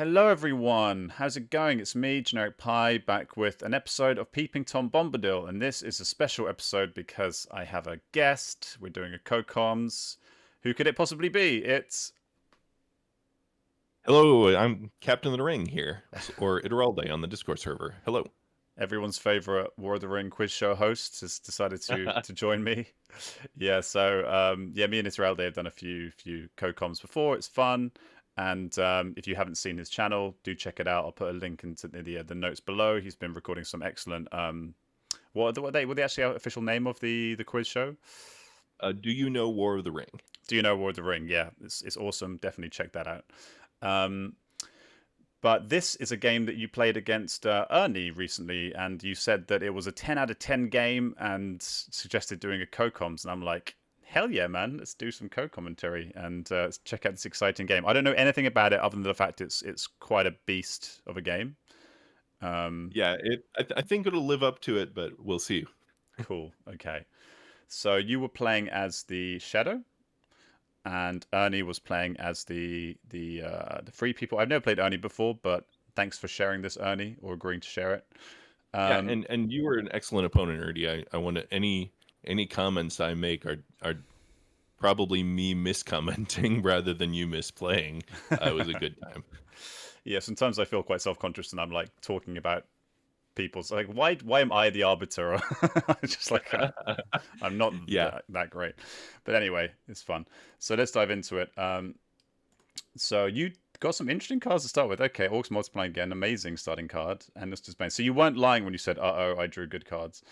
Hello everyone, how's it going? It's me, Generic Pie, back with an episode of Peeping Tom Bombadil, and this is a special episode because I have a guest. We're doing a co-coms. Who could it possibly be? It's Hello, I'm Captain of the Ring here, or Ituralde on the Discord server. Hello. everyone's favorite War of the Ring quiz show host has decided to join me. Yeah, so me and Israel have done a few co-coms before. It's fun. And if you haven't seen his channel, do check it out. I'll put a link into the notes below. He's been recording some excellent. What the actually official name of the quiz show? Do you know War of the Ring? Do you know War of the Ring? Yeah, it's awesome. Definitely check that out. Um, but this is a game that you played against Ernie recently, and you said that it was a 10 out of 10 game, and suggested doing a co-coms. And I'm like, hell yeah, man! Let's do some co-commentary and check out this exciting game. I don't know anything about it other than the fact it's quite a beast of a game. Yeah, I think it'll live up to it, but we'll see. Cool. Okay. So you were playing as the Shadow, and Ernie was playing as the Free People. I've never played Ernie before, but thanks for sharing this, Ernie, or agreeing to share it. Yeah, Um, and you were an excellent opponent, Ernie. I want to, any comments I make are probably me miscommenting rather than you misplaying. It was a good time. yeah, sometimes I feel quite self-conscious, and I'm like talking about people's like, why am I the arbiter? Just like I'm not Yeah, that great, but anyway, it's fun. So let's dive into it. So you got some interesting cards to start with. Okay, Orcs multiplying again, amazing starting card, and this display. So you weren't lying when you said, "Uh oh, I drew good cards."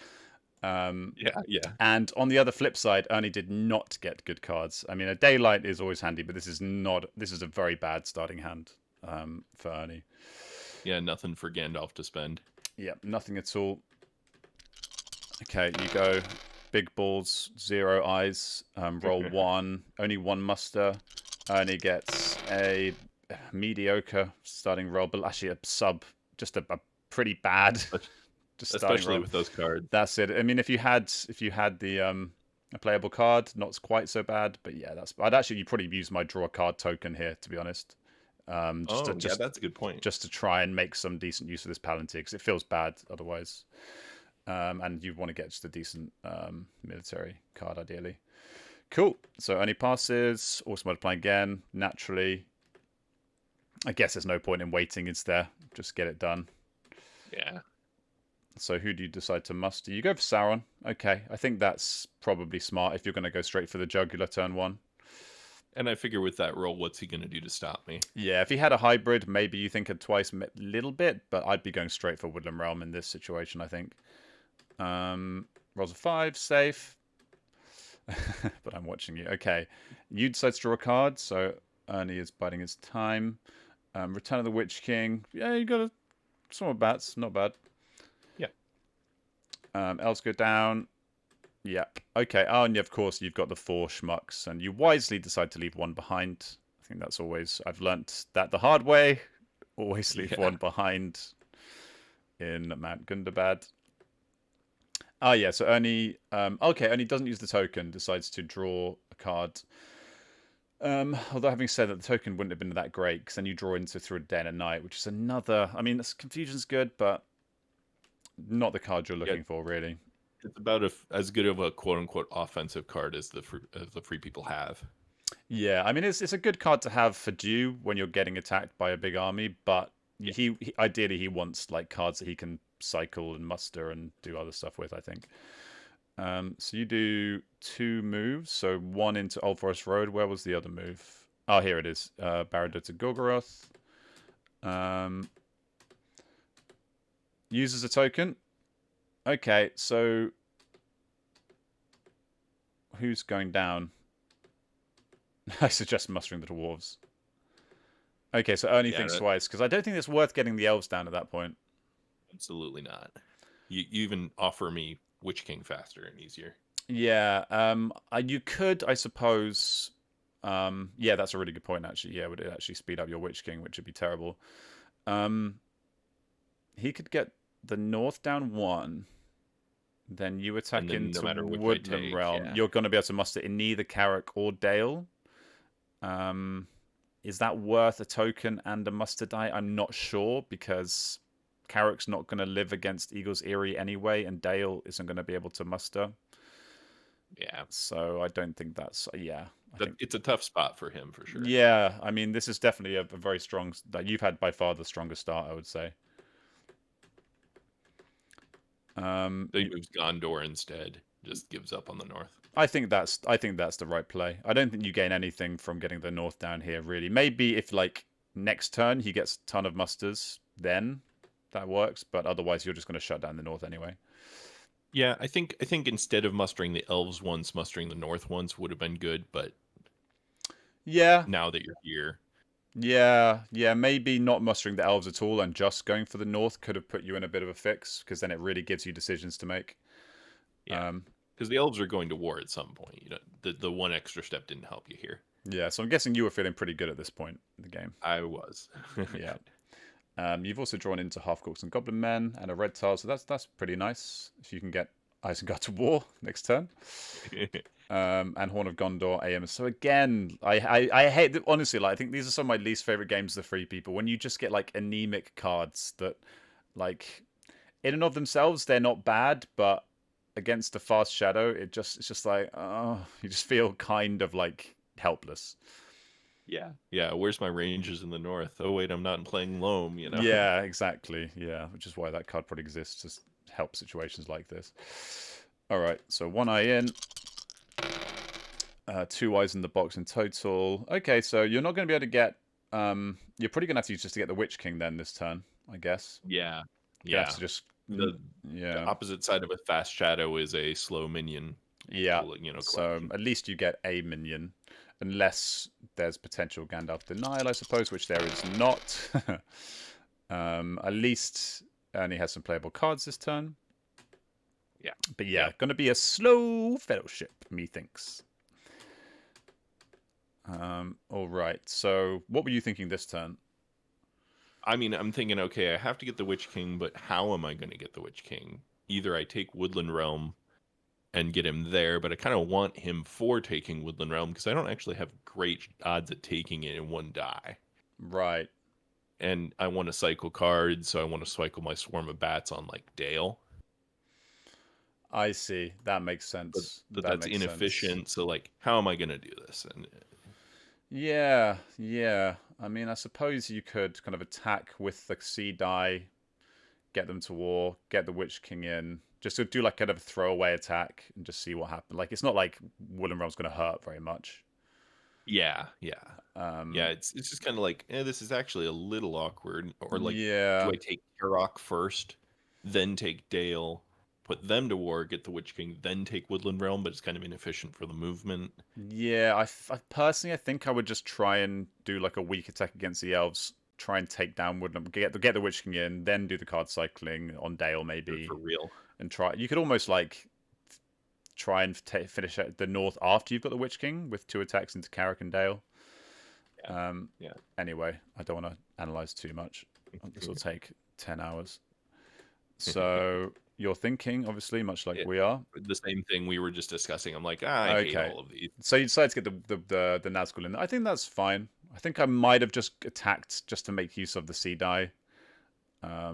yeah. And on the other flip side, Ernie did not get good cards. I mean, a daylight is always handy, but this is not. This is a very bad starting hand for Ernie. Yeah, nothing for Gandalf to spend. Yeah, nothing at all. Okay, you go big balls, 0 eyes, roll 1, only 1 muster. Ernie gets a mediocre starting roll, but actually a sub, just a pretty bad just starting Especially roll. with those cards. That's it. I mean, if you had the a playable card, not quite so bad, but yeah, I'd actually probably use my draw card token here, to be honest. Oh, yeah, that's a good point. Just to try and make some decent use of this Palantir, because it feels bad otherwise. And you want to get just a decent military card, ideally. Cool. So Ernie passes, also multiplying again, naturally. I guess there's no point in waiting, is there? Just get it done. Yeah. So who do you decide to muster? You go for Sauron. Okay, I think that's probably smart if you're going to go straight for the jugular turn 1. And I figure with that roll, what's he going to do to stop me? Yeah, if he had a hybrid, maybe you think it twice a little bit, but I'd be going straight for Woodland Realm in this situation, I think. Rolls a 5, safe. But I'm watching you. Okay, you decide to draw a card, so Ernie is biding his time. Return of the Witch King. Yeah, you got a somewhat bats, not bad. Yeah. Elves go down. Yep. Okay. Oh, and of course you've got the 4 schmucks, and you wisely decide to leave 1 behind. I think that's always. I've learnt that the hard way. Always leave 1 behind in Mount Gundabad. Oh yeah. So Ernie. Okay. Ernie doesn't use the token. Decides to draw a card. Although having said that, the token wouldn't have been that great, because then you draw into through a day and a night, which is another. I mean, this confusion's good, but not the card you're looking for, really. It's about as good of a quote-unquote offensive card as the free people have. Yeah, I mean it's a good card to have for Dew when you're getting attacked by a big army, but he ideally he wants like cards that he can cycle and muster and do other stuff with, I think. So you do 2 moves, so 1 into Old Forest Road. Where was the other move? Oh, here it is. Barad to Gorgoroth. Uses a token. Okay, so who's going down? I suggest mustering the dwarves. Okay, so Ernie thinks twice, because I don't think it's worth getting the elves down at that point. Absolutely not. You even offer me Witch King faster and easier. Yeah, you could, I suppose. Yeah, that's a really good point, actually. Yeah, would it actually speed up your Witch King, which would be terrible. He could get the north down 1. Then you attack into no Woodland Realm. Yeah. You're going to be able to muster in neither Carrick or Dale. is that worth a token and a muster die? I'm not sure, because Carrick's not going to live against Eagle's Eyrie anyway, and Dale isn't going to be able to muster. Yeah, So I don't think that's, yeah. I think, it's a tough spot for him for sure. yeah, I mean, this is definitely a very strong, that you've had by far the strongest start, I would say. So he moves Gondor instead, just gives up on the north. I think that's the right play. I don't think you gain anything from getting the north down here, really. Maybe if like next turn he gets a ton of musters, then that works. But otherwise, you're just going to shut down the north anyway. Yeah, I think instead of mustering the elves once, mustering the north once would have been good. But Yeah, now that you're here, yeah. Maybe not mustering the elves at all and just going for the north could have put you in a bit of a fix, because then it really gives you decisions to make. yeah, because the elves are going to war at some point. You know, the one extra step didn't help you here. Yeah, so I'm guessing you were feeling pretty good at this point in the game. I was. Yeah. You've also drawn into half-orcs and goblin men and a red tile, so that's pretty nice. If you can get Isengard to war next turn. And Horn of Gondor, AM. So again, I hate, honestly, like, I think these are some of my least favorite games of the free people. When you just get like anemic cards that, like, in and of themselves, they're not bad, but against the fast shadow, it's just like, oh, you just feel kind of like helpless. Yeah. Where's my rangers in the north? Oh wait, I'm not playing Loam. You know. Yeah, exactly. Yeah, which is why that card probably exists, to help situations like this. All right, so one eye in, two eyes in the box in total. Okay, so you're not going to be able to get. You're probably going to have to use just to get the Witch King then this turn, I guess. Yeah. You Yeah. have to just. The Yeah. opposite side of a fast shadow is a slow minion. Yeah. You know. So Collection. at least you get a minion, unless there's potential Gandalf denial, I suppose, which there is not. At least Ernie has some playable cards this turn. Yeah. But yeah, gonna be a slow fellowship, methinks. All right. So what were you thinking this turn? I mean, I'm thinking, okay, I have to get the Witch King, but how am I going to get the Witch King? Either I take Woodland Realm and get him there, but I kind of want him for taking Woodland Realm because I don't actually have great odds at taking it in one die. Right. And I want to cycle cards, so I want to cycle my Swarm of Bats on like Dale. I see. That makes sense. But that that's makes inefficient. sense. So like, how am I going to do this? And Yeah, yeah. I mean, I suppose you could kind of attack with the sea die, get them to war, get the Witch King in, just to do like kind of a throwaway attack and just see what happens. Like, it's not like Woodland Realm's going to hurt very much. yeah. It's just kind of like, this is actually a little awkward. Or like, Yeah. do I take Karok first, then take Dale, put them to war, get the Witch King, then take Woodland Realm, but it's kind of inefficient for the movement. Yeah, I personally, I think I would just try and do like a weak attack against the elves, try and take down Woodland, get the Witch King in, then do the card cycling on Dale maybe, For real. and try. You could almost like try and finish at the north after you've got the Witch King with two attacks into Carrick and Dale. Yeah. Anyway, I don't want to analyze too much. This will take 10 hours. So you're thinking, obviously, much like we are. The same thing we were just discussing. I'm like, I hate all of these. So you decided to get the Nazgul in. I think that's fine. I think I might have just attacked just to make use of the sea die. I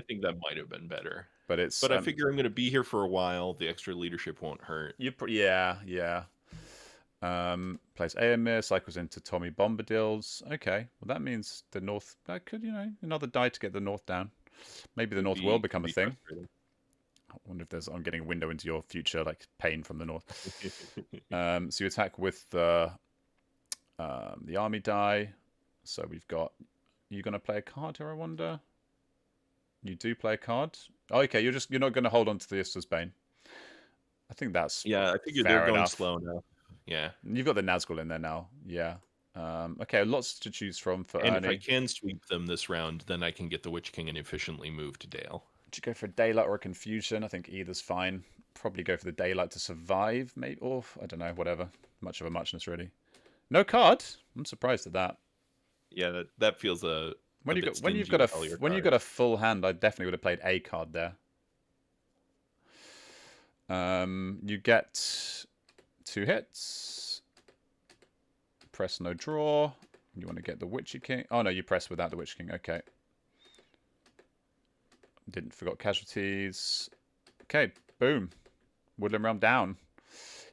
think that might have been better. But it's. But I figure I'm going to be here for a while. The extra leadership won't hurt. Yeah. Plays Aemir, cycles into Tommy Bombadil's. Okay, well that means the north. That could, another die to get the north down. Maybe the north will become a thing. I wonder if I'm getting a window into your future, like pain from the north. So you attack with the army die. So we've got. You gonna play a card here? I wonder. You do play a card. Oh, okay, you're not gonna hold on to the Issa's Bane. I think that's I figure they're going slow now. Yeah, you've got the Nazgul in there now. Yeah. Okay, lots to choose from for and Ernie. if I can sweep them this round, then I can get the Witch King and efficiently move to Dale. Would you go for a Daylight or a Confusion? I think either's fine. Probably go for the Daylight to survive, maybe, or I don't know, whatever. Much of a muchness, really. No card. I'm surprised at that. Yeah, that feels when you've got a full hand, I definitely would have played a card there. You get 2 hits. Press no draw. You want to get the Witchy King. Oh, no, you press without the Witch King. Okay. Didn't forgot casualties. Okay, boom. Woodland Realm down.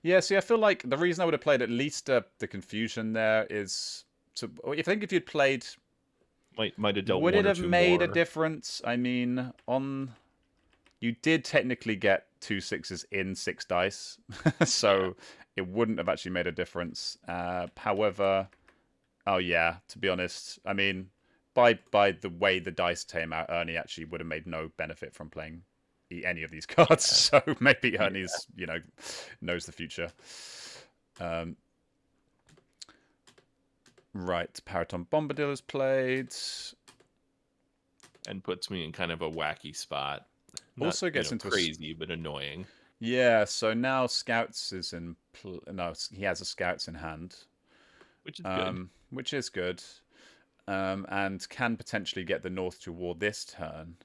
Yeah, see, I feel like the reason I would have played at least the confusion there is... I think if you'd played... Might have dealt would one it or have two made more. a difference? I mean, on... You did technically get 2 6s in 6 dice, so it wouldn't have actually made a difference. However, oh yeah, to be honest, I mean, by the way the dice came out, Ernie actually would have made no benefit from playing any of these cards. So maybe Ernie's, knows the future. Right, Paraton Bombadil is played. And puts me in kind of a wacky spot. Also Not, gets into crazy, but annoying. Yeah, so now Scouts is in... No, he has a Scouts in hand. Which is good. Which is good. And can potentially get the North to war this turn,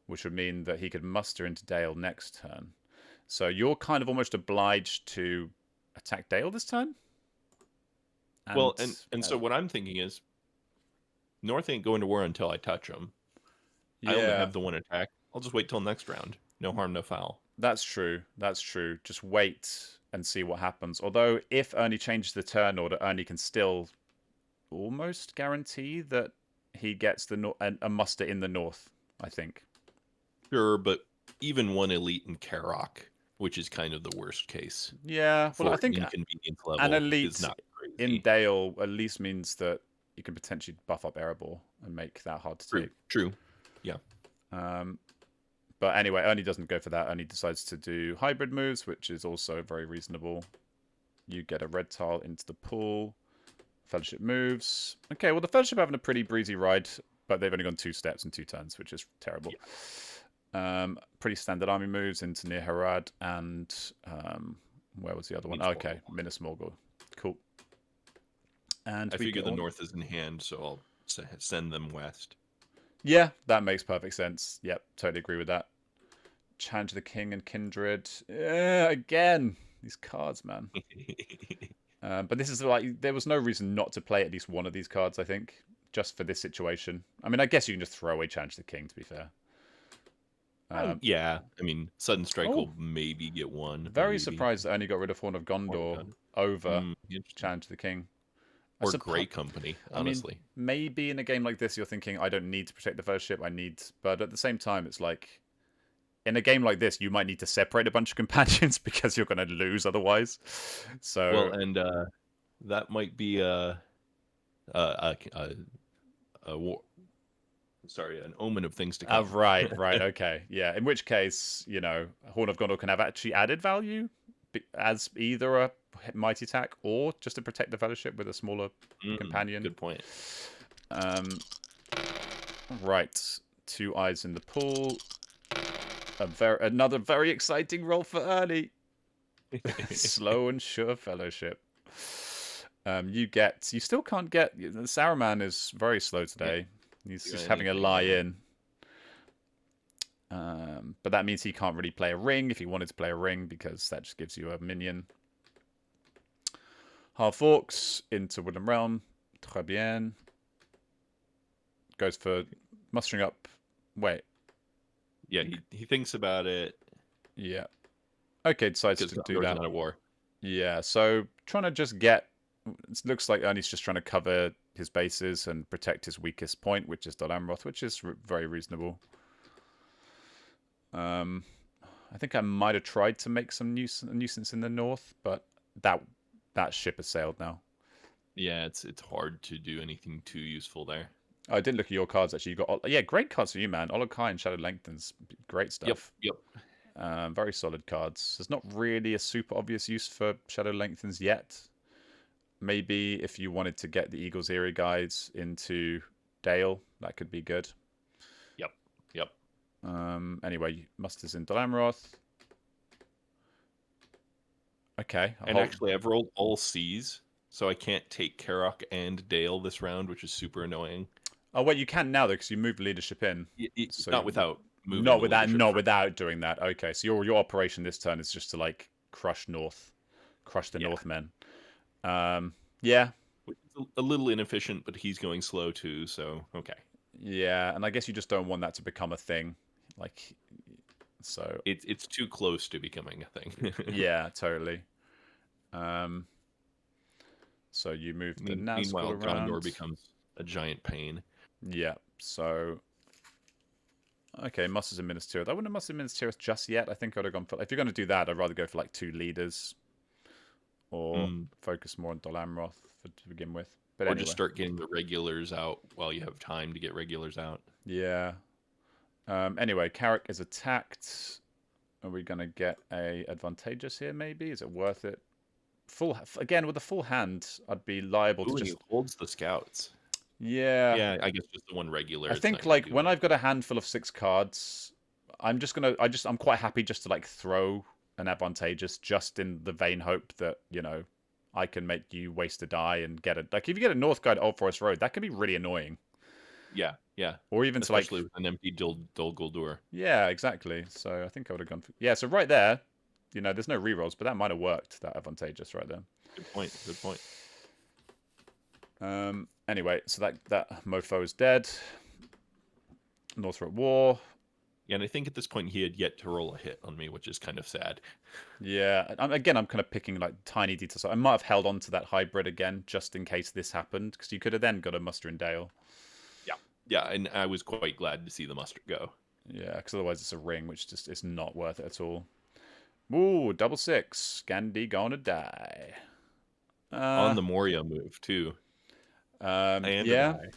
which would mean that he could muster into Dale next turn. So you're kind of almost obliged to attack Dale this turn? And so what I'm thinking is, North ain't going to war until I touch him. Yeah. I only have the one attack. I'll just wait till next round. No harm, no foul. That's true. That's true. Just wait and see what happens. Although, if Ernie changes the turn order, Ernie can still almost guarantee that he gets a muster in the North, I think. Sure, but even one elite in Karok, which is kind of the worst case. Yeah, well, I think inconvenience level an elite is not crazy. in Dale at least means that you can potentially buff up Erebor and make that hard to take. True. Yeah. But anyway, Ernie doesn't go for that. Ernie decides to do hybrid moves, which is also very reasonable. You get a red tile into the pool. Fellowship moves. Okay, well, the Fellowship are having a pretty breezy ride, but they've only gone 2 steps in 2 turns, which is terrible. Yeah. Pretty standard army moves into Near Harad and where was the other one? Okay, Minas Morgul. Cool. And I figure the North is in hand, so I'll send them west. Yeah, that makes perfect sense. Yep, totally agree with that. Challenge the King and Kindred. Again, these cards, man. But this is like, there was no reason not to play at least one of these cards, I think, just for this situation. I mean, I guess you can just throw away Challenge the King, to be fair. Yeah, I mean, Sudden Strike will maybe get one. Very surprised that I only got rid of Horn of Gondor over Challenge the King. Or Grey Company, honestly. I mean, maybe in a game like this, you're thinking, I don't need to protect the Fellowship, but at the same time, it's like, in a game like this, you might need to separate a bunch of companions because you're going to lose otherwise. So, well, and that might be an omen of things to come. Right, okay, yeah. In which case, Horn of Gondor can have actually added value as either a mighty attack or just to protect the Fellowship with a smaller companion. Good point. Right, 2 eyes in the pool. Another very exciting roll for Ernie. Slow and sure Fellowship. You still can't get. Saruman is very slow today. He's just having a lie in. But that means he can't really play a ring if he wanted to play a ring because that just gives you a minion. Half Orcs into Woodland Realm. Très bien. Goes for mustering up. Wait. Yeah, he thinks about it. Yeah. Okay, decides to do that. Not a war. Yeah, so trying to just get... It looks like Ernie's just trying to cover his bases and protect his weakest point, which is Dol Amroth, which is very reasonable. I think I might have tried to make some nuisance in the north, but that ship has sailed now. Yeah, it's hard to do anything too useful there. I did look at your cards, actually. You got great cards for you, man. Olokai and Shadow Lengthens, great stuff. Yep. Very solid cards. There's not really a super obvious use for Shadow Lengthens yet. Maybe if you wanted to get the Eagle's Eerie guides into Dale, that could be good. Yep. Anyway, Musters in Dol Amroth. Okay. And actually, I've rolled all C's, so I can't take Karok and Dale this round, which is super annoying. Oh, well, you can now, though, because you moved leadership in. So not without moving. Not without doing that. Okay, so your operation this turn is just to, like, crush the Northmen. Yeah. Which is a little inefficient, but he's going slow too, so okay. Yeah, and I guess you just don't want that to become a thing. Like, so It's too close to becoming a thing. yeah, totally. Um, so you move the Nazgul Meanwhile, Gondor around. becomes a giant pain. Yeah, so okay, Musters and Ministerial. I wouldn't have Musters and Ministerial just yet. I think I'd have gone for, if you're going to do that, I'd rather go for like 2 leaders or Mm. focus more on Dol Amroth to begin with. But Or anyway, just start getting the regulars out while you have time to get regulars out. yeah. Anyway, Carrick is attacked. Are we going to get a advantageous here? Maybe is it worth it? Full again with a full hand, I'd be liable to Ooh, and just he holds the scouts. yeah. Yeah, I guess just the one regular. I It's not think going to like do when much. I've got a handful of 6 cards, I'm quite happy just to like throw an advantageous just in the vain hope that, I can make you waste a die and get it. Like if you get a North Guide Old Forest Road, that can be really annoying. Yeah, yeah. Or even to like Especially with an empty Dol Guldur. yeah, exactly. So I think I would have gone for yeah, so right there, there's no rerolls, but that might have worked, that advantageous right there. Good point. Good point. Anyway, so that mofo is dead. Northrop War. Yeah, and I think at this point he had yet to roll a hit on me, which is kind of sad. Yeah, again, I'm kind of picking like tiny details. I might have held on to that hybrid again just in case this happened, because you could have then got a Muster and Dale. Yeah, yeah, and I was quite glad to see the mustard go. Yeah, because otherwise it's a ring, which just is not worth it at all. Ooh, 6/6. Gandhi gonna die. On the Moria move too. And Yeah. die.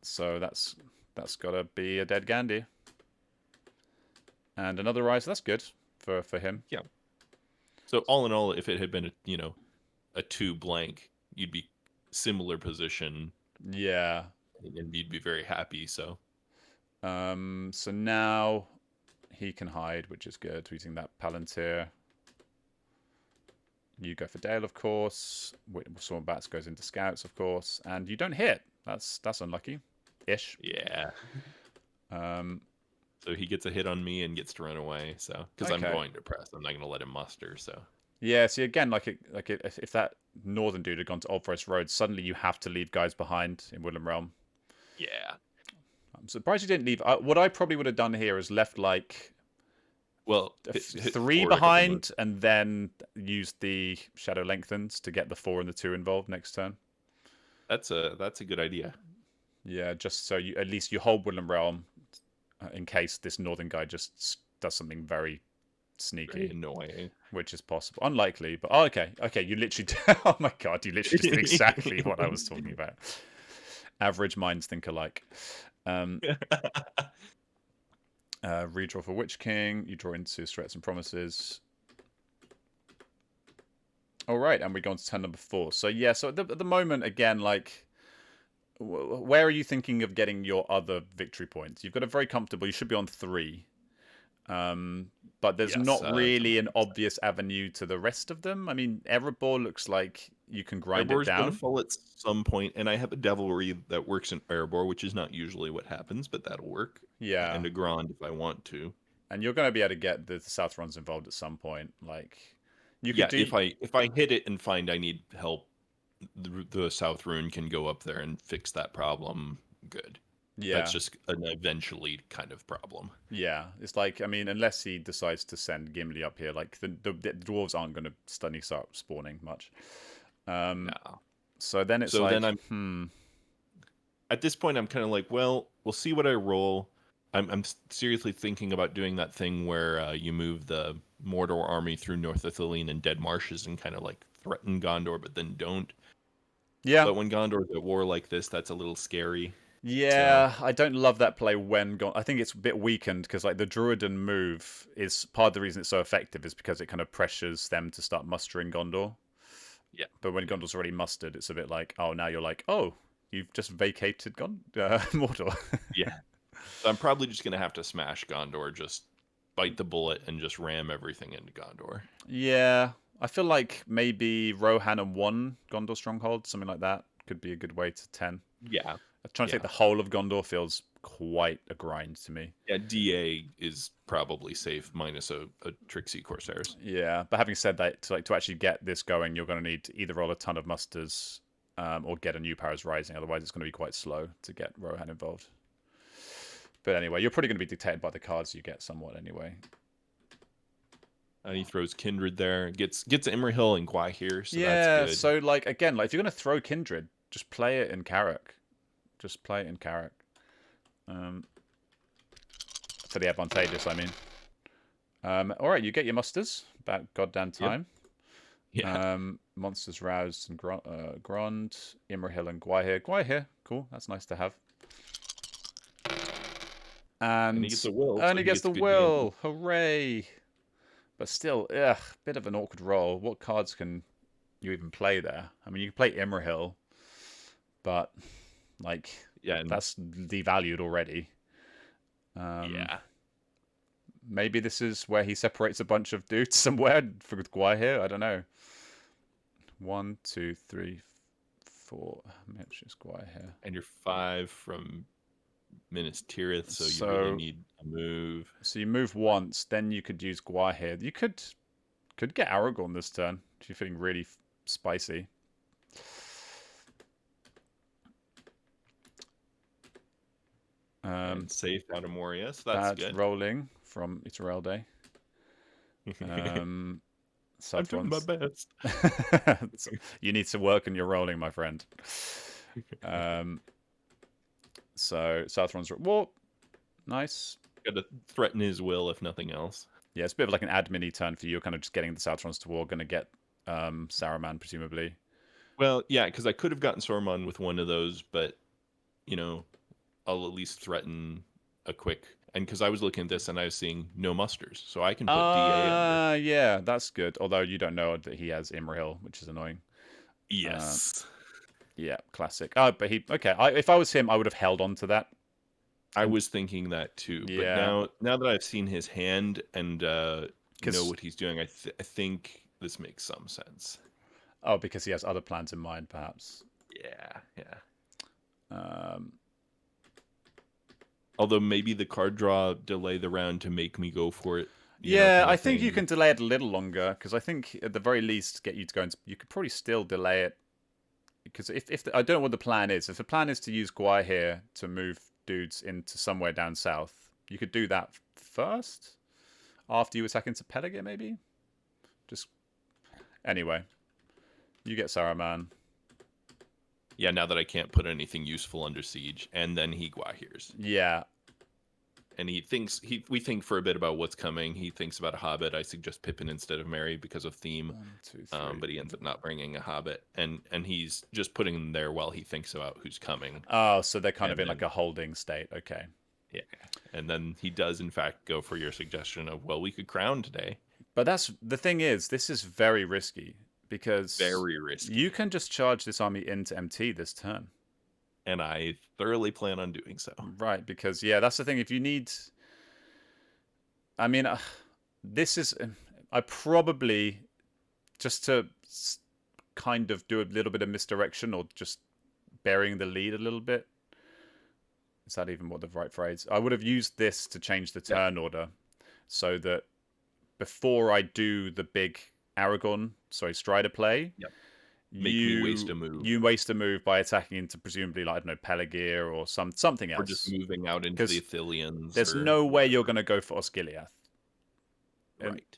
So that's got to be a dead Gandhi. And another rise. That's good for him. Yeah. So all in all, if it had been a 2 blank, you'd be similar position. Yeah. And you'd be very happy. So. So now he can hide, which is good. Using that Palantir. You go for Dale, of course. Storm Bats goes into Scouts, of course, and you don't hit. That's unlucky, ish. Yeah. So he gets a hit on me and gets to run away. So because I'm going to press, I'm not going to let him muster. So yeah. See again, if that northern dude had gone to Old Forest Road, suddenly you have to leave guys behind in Woodland Realm. Yeah. I'm surprised you didn't leave. What I probably would have done here is left like 3 behind, and then used the Shadow Lengthens to get the 4 and the 2 involved next turn. That's a good idea. Yeah, just so at least you hold Woodland Realm in case this northern guy just does something very sneaky, very annoying, which is possible. Unlikely, but okay. You literally oh my god, you literally just did exactly what I was talking about. Average minds think alike. Redraw for Witch King. You draw into Threats and Promises. All right, and we go on to turn number 4. So yeah, so at the moment, again, like, where are you thinking of getting your other victory points? You've got a very comfortable. You should be on 3, but there's not really an obvious avenue to the rest of them. I mean, Erebor looks like you can grind it down. Erebor's going to fall at some point, and I have a Devilry that works in Erebor, which is not usually what happens, but that'll work. Yeah, and a Grand if I want to. And you're going to be able to get the South Runs involved at some point. Like, you could if I hit it and find I need help, the South Rune can go up there and fix that problem. Good. Yeah, that's just an eventually kind of problem. Yeah, it's like, I mean, unless he decides to send Gimli up here, like the dwarves aren't going to suddenly start spawning much. No. So then it's At this point, I'm kind of like, well, we'll see what I roll. I'm seriously thinking about doing that thing where you move the Mordor army through North Ithilien and Dead Marshes and kind of like threaten Gondor, but then don't. Yeah. But when Gondor's at war like this, that's a little scary. Yeah, so I don't love that play when I think it's a bit weakened because like the Druiden move is part of the reason it's so effective is because it kind of pressures them to start mustering Gondor. Yeah. But when Gondor's already mustered, it's a bit like, oh, now you're like, oh, you've just vacated Mordor. Yeah. So I'm probably just going to have to smash Gondor, just bite the bullet and just ram everything into Gondor. Yeah. I feel like maybe Rohan and 1 Gondor Stronghold, something like that, could be a good way to 10. Yeah. Trying to take the whole of Gondor feels quite a grind to me. Yeah, DA is probably safe minus a Trixie Corsairs. Yeah, but having said that, to actually get this going, you're going to need to either roll a ton of musters or get a new Powers Rising. Otherwise, it's going to be quite slow to get Rohan involved. But anyway, you're probably going to be dictated by the cards you get somewhat anyway. And he throws Kindred there. Gets Imrahil and Gwai here, so Yeah, that's good. so like again, like if you're going to throw Kindred, just play it in Carrick. Just play it in Carrick. For the advantageous, I mean. All right, you get your musters. About goddamn time. Yep. Yeah. Monsters roused and Grond, Imrahil and Gwaihir. Gwaihir, cool. That's nice to have. And he gets the will. Ernie so gets the good will. Hooray! But still, bit of an awkward roll. What cards can you even play there? I mean, you can play Imrahil, but like, that's devalued already. Yeah. Maybe this is where he separates a bunch of dudes somewhere for Gwaihir. I don't know. 1, 2, 3, 4. How much is Gwaihir? And you're 5 from Minas Tirith, so you really need a move. So you move once, then you could use Gwaihir. You could get Aragorn this turn if you're feeling really spicy. And safe out of Moria, so that's good. Rolling from Ituralde. I'm doing my best. You need to work on your rolling, my friend. So Southron's well, nice. Got to threaten his will, if nothing else. Yeah, it's a bit of like an admin-y turn for you. You're kind of just getting the Soutrons to war. Going to get Saruman, presumably. Well, yeah, because I could have gotten Saruman with one of those, but, I'll at least threaten a quick... And because I was looking at this and I was seeing no musters, so I can put DA under. Yeah, that's good. Although you don't know that he has Imrahil, which is annoying. Yes. Yeah, classic. Oh, but okay. If I was him, I would have held on to that. I was thinking that too. Yeah. But now that I've seen his hand and know what he's doing, I think this makes some sense. Oh, because he has other plans in mind, perhaps. Yeah. Although maybe the card draw delay the round to make me go for it. Yeah, I think you can delay it a little longer because I think at the very least get you to go. You could probably still delay it because if I don't know what the plan is. If the plan is to use Gwaihir to move dudes into somewhere down south, you could do that first after you attack into Pelegir, maybe. Just anyway, you get Saruman. Yeah, now that I can't put anything useful under siege, and then he Gwahirs. Yeah. And we think for a bit about what's coming. He thinks about a hobbit. I suggest Pippin instead of Merry because of theme. 1, 2, 3. But he ends up not bringing a hobbit, and he's just putting them there while he thinks about who's coming. Oh, so they're kind of in like a holding state. Okay. Yeah, and then he does in fact go for your suggestion of, well, we could crown today. But that's the thing is, this is very risky because you can just charge this army into MT this turn. And I thoroughly plan on doing so. Right, because, yeah, that's the thing. If you need... I mean, this is... I probably, just to kind of do a little bit of misdirection or just burying the lead a little bit. Is that even what the right phrase? I would have used this to change the turn order so that before I do the big Strider play... Yep. You waste a move. You waste a move by attacking into presumably, like, I don't know, Pelegir or something else. Or just moving out into the Ithilians. There's no way you're going to go for Osgiliath. Right.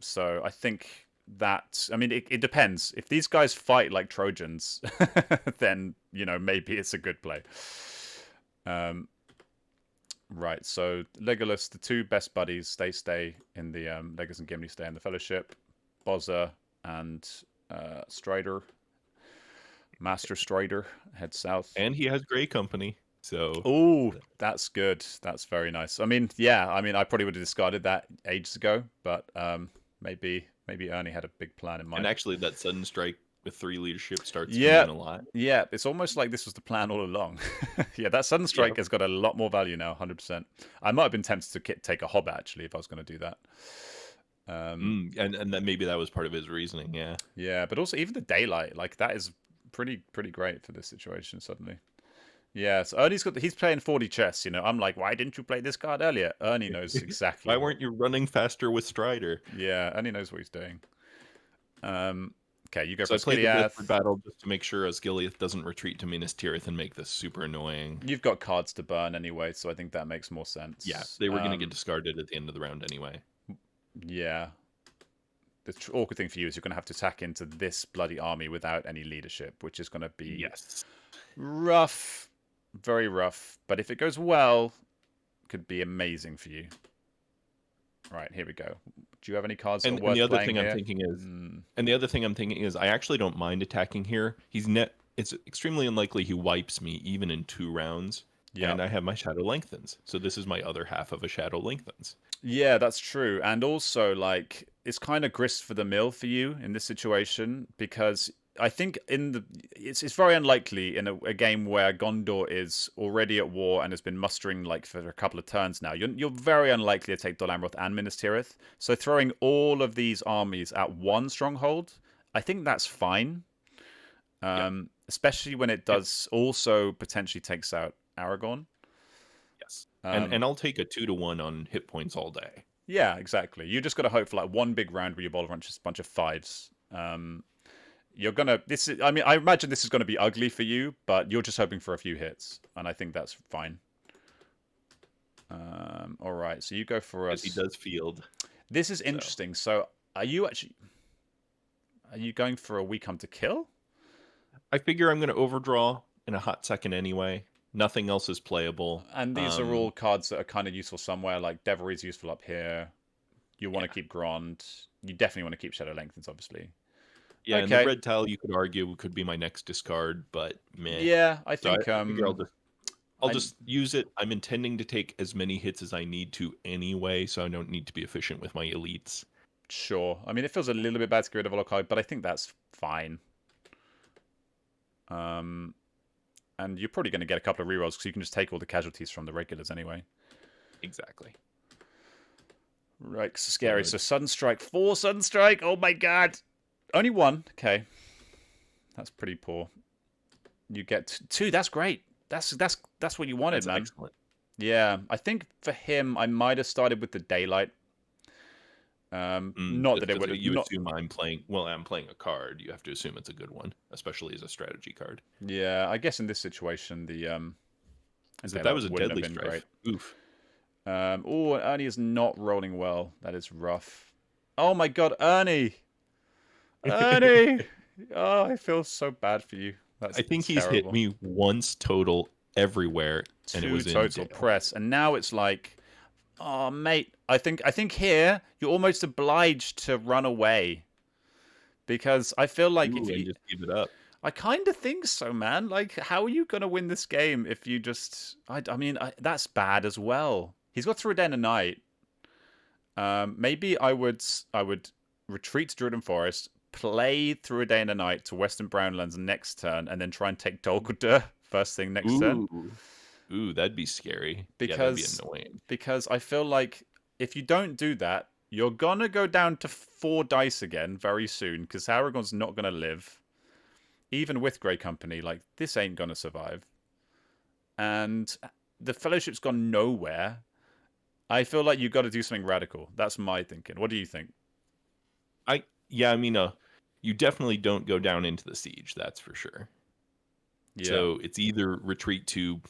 So I think that... I mean, it depends. If these guys fight like Trojans, then, maybe it's a good play. Right, so Legolas, the two best buddies, stay in the... Legolas and Gimli stay in the Fellowship. Bozza and... Strider, Master Strider, head south, and he has Grey Company. So, oh, that's good. That's very nice. I mean, yeah. I mean, I probably would have discarded that ages ago, but maybe Ernie had a big plan in mind. And actually, that sudden strike with 3 leadership starts coming in a lot. Yeah, it's almost like this was the plan all along. Yeah, that sudden strike has got a lot more value now. 100%. I might have been tempted to take a Hobbit actually if I was going to do that. And then maybe that was part of his reasoning. Yeah, but also even the daylight, like that is pretty great for this situation suddenly. Yeah, so he's playing 40 chess. I'm like, why didn't you play this card earlier? Ernie knows exactly. Why weren't you running faster with Strider? Yeah, Ernie knows what he's doing. Okay, you go So for I play the Desperate Skiliath. Battle just to make sure Osgiliath doesn't retreat to Minas Tirith and make this super annoying. You've got cards to burn anyway, so I think that makes more Yeah, sense. they were going to get discarded at the end of the round anyway. Yeah. The awkward thing for you is you're going to have to attack into this bloody army without any leadership, which is going to be rough. Very rough. But if it goes well, it could be amazing for you. Right, here we go. Do you have any cards that are worth the other playing thing here? I'm thinking is, and the other thing I'm thinking is, I actually don't mind attacking here. It's extremely unlikely he wipes me even in 2 rounds. Yeah. And I have my Shadow Lengthens. So this is my other half of a Shadow Lengthens. Yeah, that's true. And also, like, it's kind of grist for the mill for you in this situation because I think it's very unlikely in a game where Gondor is already at war and has been mustering like for a couple of turns now. You're very unlikely to take Dol Amroth and Minas Tirith. So throwing all of these armies at one stronghold, I think that's fine. Especially when it does also potentially takes out Aragorn. Yes. And I'll take a 2-to-1 on hit points all day. Yeah, exactly. You just got to hope for like one big round where you bowl a bunch of 5s. You're gonna. This is. I mean, I imagine this is going to be ugly for you, but you're just hoping for a few hits, and I think that's fine. All right, so you go for us. He does field. This is interesting. So, are you going for a We Come to Kill? I figure I'm going to overdraw in a hot second anyway. Nothing else is playable. And these are all cards that are kind of useful somewhere. Like Devilry is useful up here. You want to keep Grond. You definitely want to keep Shadow Lengthens, obviously. Yeah, and the red tile you could argue could be my next discard, but meh. Yeah, I think so I figure I'll just use it. I'm intending to take as many hits as I need to anyway, so I don't need to be efficient with my elites. Sure. I mean, it feels a little bit bad to get rid of Volokite, but I think that's fine. And you're probably going to get a couple of rerolls because you can just take all the casualties from the regulars anyway. Exactly. Right, so scary. So Sudden Strike, 4 Sudden Strike. Oh my god. Only 1. Okay. That's pretty poor. You get 2. That's great. That's what you wanted, man. Excellent. Yeah, I think for him, I might have started with the Daylight. Not that it would. You assume I'm playing. Well, I'm playing a card. You have to assume it's a good one, especially as a strategy card. Yeah, I guess in this situation, the that was a deadly strife. Oof. Oh, Ernie is not rolling well. That is rough. Oh my god, Ernie! Ernie! Oh, I feel so bad for you. I think he's hit me once total everywhere, and it was total press. And now it's like, oh mate, I think here you're almost obliged to run away because I feel like if you just give it up. I kind of think so, man. Like, how are you gonna win this game if you just? I mean, that's bad as well. He's got Through a Day and a Night. Maybe I would retreat to Druiden Forest, play Through a Day and a Night to Western Brownlands next turn, and then try and take Dol Guldur first thing next turn. Ooh, that'd be scary. Because that'd be annoying. Because I feel like if you don't do that, you're gonna go down to 4 dice again very soon. Because Aragorn's not gonna live, even with Grey Company. Like, this ain't gonna survive, and the Fellowship's gone nowhere. I feel like you've got to do something radical. That's my thinking. What do you think? I mean, you definitely don't go down into the siege. That's for sure. Yeah. So it's either retreat to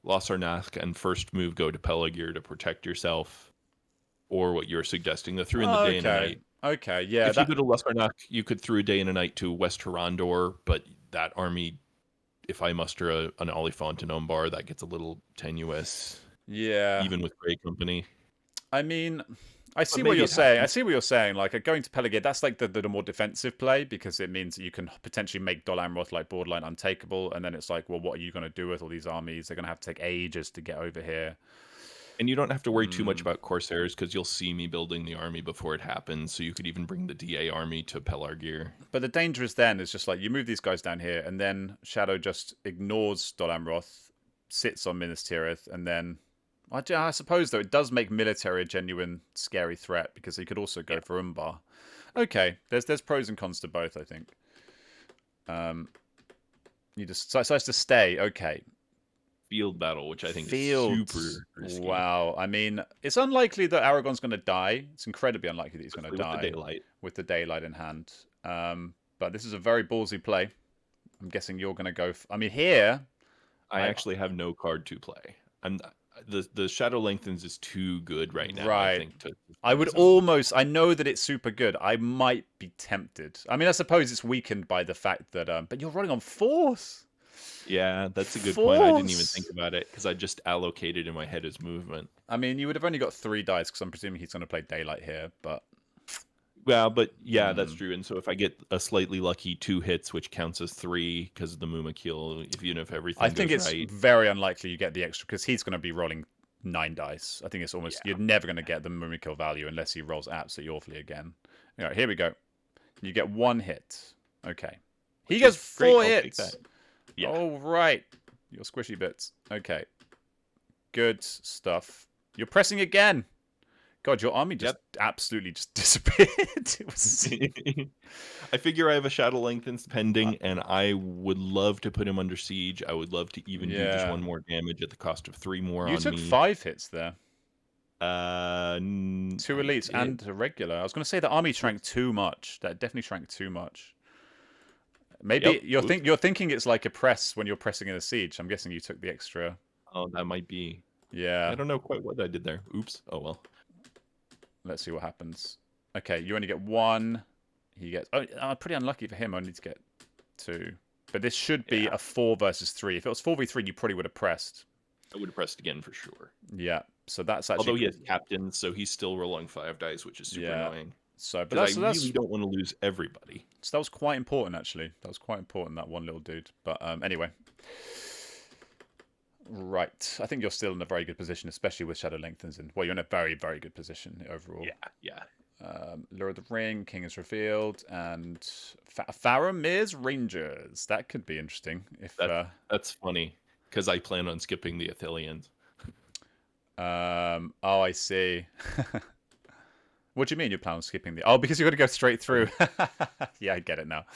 Lossarnath and first move go to Pelargir to protect yourself, or what you're suggesting, the Through in the Day and a Night. Okay, yeah. If you go to Lossarnath, you could Through a Day and a Night to West Hirondor, but that army, if I muster an Oliphant and Umbar, that gets a little tenuous. Yeah. Even with Grey Company. I mean, I see what you're saying. I see what you're saying. Like, going to Pelargir, that's like the more defensive play because it means that you can potentially make Dol Amroth like borderline untakeable. And then it's like, well, what are you going to do with all these armies? They're going to have to take ages to get over here. And you don't have to worry too much about Corsairs because you'll see me building the army before it happens. So you could even bring the DA army to Pelargir. But the danger is then is just like you move these guys down here and then Shadow just ignores Dol Amroth, sits on Minas Tirith, and then... I suppose, though, it does make military a genuine scary threat because he could also go for Umbar. Okay, there's pros and cons to both, I think. You just decides to stay. Okay. Field battle, which I think is super risky. Wow. I mean, it's unlikely that Aragorn's going to die. It's incredibly unlikely that he's going to die with the Daylight in hand. But but this is a very ballsy play. I'm guessing you're going to go... I mean, here... I actually have no card to play. The Shadow Lengthens is too good right now, I Right. think. I would almost... I know that it's super good. I might be tempted. I mean, I suppose it's weakened by the fact that... but you're running on force. Yeah, that's a good point. I didn't even think about it because I just allocated in my head his movement. I mean, you would have only got 3 dice because I'm presuming he's going to play Daylight here, but... Well, but yeah, that's true. And so if I get a slightly lucky 2 hits, which counts as 3 because of the Mumakil, even if everything I think goes it's right, very unlikely you get the extra because he's going to be rolling 9 dice. I think it's almost... You're never going to get the Mumakil value unless he rolls absolutely awfully again. All right, here we go. You get 1 hit. Okay. He gets 4 hits. Yeah. All right. Your squishy bits. Okay. Good stuff. You're pressing again. God, your army just absolutely just disappeared. It was... I figure I have a Shadow Lengthens pending, and I would love to put him under siege. I would love to even do just 1 more damage at the cost of 3 more on me. You took 5 hits there. 2 elites elites and a regular. I was going to say the army shrank too much. That definitely shrank too much. Maybe you're thinking it's like a press when you're pressing in a siege. I'm guessing you took the extra. Oh, that might be. Yeah. I don't know quite what I did there. Oops. Oh well. Let's see what happens. Okay, you only get 1. He gets... Oh, pretty unlucky for him. I only need to get 2. But this should be a 4 versus 3. If it was 4v3, you probably would have pressed. I would have pressed again for sure. Yeah. So that's actually... Although he has captain, so he's still rolling 5 dice, which is super annoying. So, but I really don't want to lose everybody. So that was quite important, actually. That was quite important, that one little dude. But anyway. Right. I think you're still in a very good position, especially with Shadow Lengthens. Well, you're in a very, very good position overall. Yeah. Lure of the Ring, King is revealed, and Faramir's Rangers. That could be interesting. If that's funny, because I plan on skipping the Athelians. Oh, I see. What do you mean you plan on skipping the... Oh, because you're going to go straight through. Yeah, I get it now.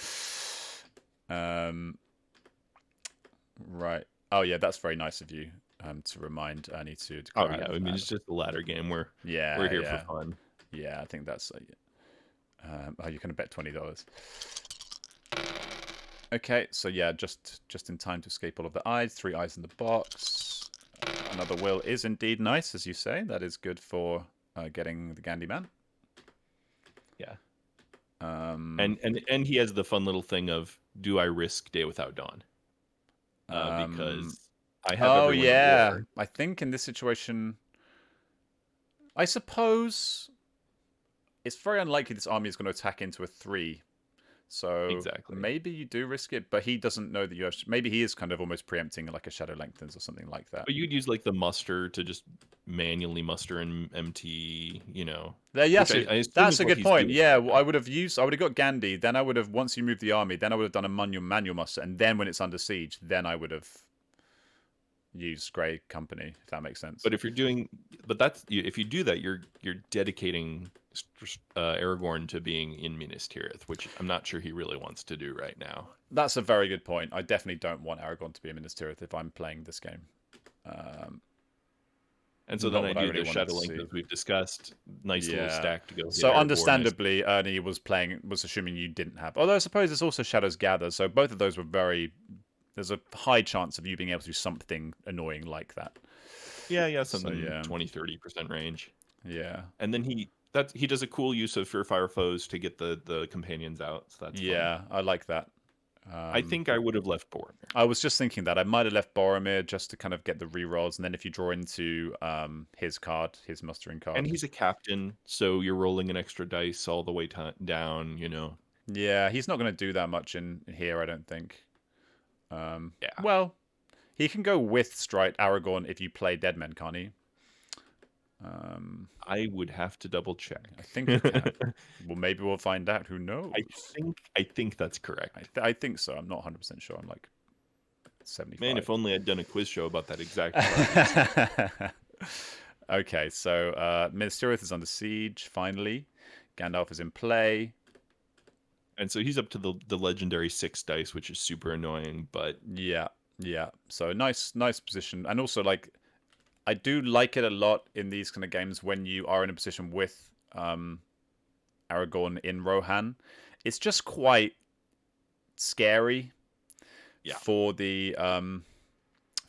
Right. Oh, yeah, that's very nice of you to remind Ernie to oh, yeah, I mean, it's just a ladder game. We're here for fun. Yeah, I think that's... oh, you're going to bet $20. Okay, so yeah, just in time to escape all of the eyes. 3 eyes in the box. Another will is indeed nice, as you say. That is good for getting the Gandhi Man. Yeah. And he has the fun little thing of, do I risk Day Without Dawn? Because I have everyone at war. I think in this situation, I suppose it's very unlikely this army is going to attack into a 3. So maybe you do risk it, but he doesn't know that you have... Maybe he is kind of almost preempting like a Shadow Lengthens or something like that. But you'd use like the muster to just manually muster and MT, Yes, that's a good point. Yeah, well, I would have got Gandhi, then I would have, once you move the army, then I would have done a manual muster, and then when it's under siege, then I would have used Grey Company, if that makes sense. But if you do that, you're dedicating Aragorn to being in Minas Tirith, which I'm not sure he really wants to do right now. That's a very good point. I definitely don't want Aragorn to be in Minas Tirith if I'm playing this game. And so then I do the Shadow Link as we've discussed. Nice little stack to go. So understandably, Ernie was assuming you didn't have. Although I suppose there's also Shadows Gather, so both of those were very... There's a high chance of you being able to do something annoying like that. Yeah, something 20-30% range. Yeah. And then he does a cool use of Fear Fire Foes to get the companions out. So that's fun. I like that. I think I would have left Boromir. I was just thinking that I might have left Boromir just to kind of get the rerolls, and then if you draw into his mustering card, and he's a captain, so you're rolling an extra dice all the way down. Yeah, he's not going to do that much in here, I don't think. Well, he can go with Strike Aragorn if you play Dead Men, can't he? I would have to double check. I think you can. Well, maybe we'll find out. Who knows? I think that's correct. I think so. I'm not 100% sure. I'm like 75. Man, if only I'd done a quiz show about that exact part. Okay, so Minas Tirith is under siege, finally. Gandalf is in play. And so he's up to the legendary 6 dice, which is super annoying, but... Yeah. So nice position. And also, like... I do like it a lot in these kind of games when you are in a position with Aragorn in Rohan. It's just quite scary Yeah. for the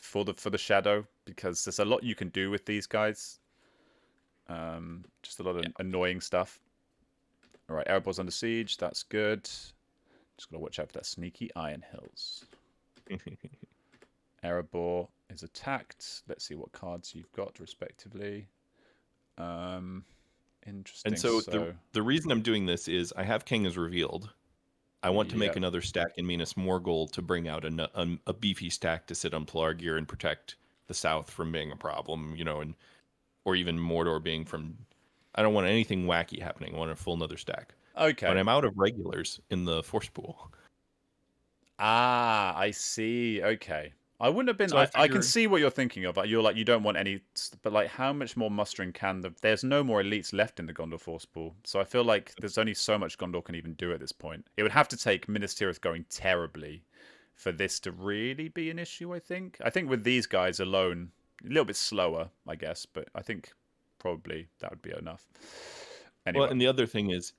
for the shadow, because there's a lot you can do with these guys. Just a lot of Yeah. annoying stuff. All right, Erebor's under siege. That's good. Just gotta watch out for that sneaky Iron Hills. Erebor is attacked. Let's see what cards you've got respectively. Interesting. And so So the reason I'm doing this is I have King as revealed. I want to make yeah. another stack in Minas Morgul to bring out a beefy stack to sit on Pelargir and protect the south from being a problem, and or even Mordor being from. I don't want anything wacky happening. I want a full another stack. But Okay. I'm out of regulars in the force pool. Ah, I see. Okay. I wouldn't have been. So I I can figure, see what you're thinking of. You're like, you don't want any, but like, how much more mustering can there's no more elites left in the Gondor Force Pool. So I feel like there's only so much Gondor can even do at this point. It would have to take Minas Tirith going terribly for this to really be an issue, I think. I think with these guys alone, a little bit slower, I guess, but I think probably that would be enough. well, Anyway. and the other thing is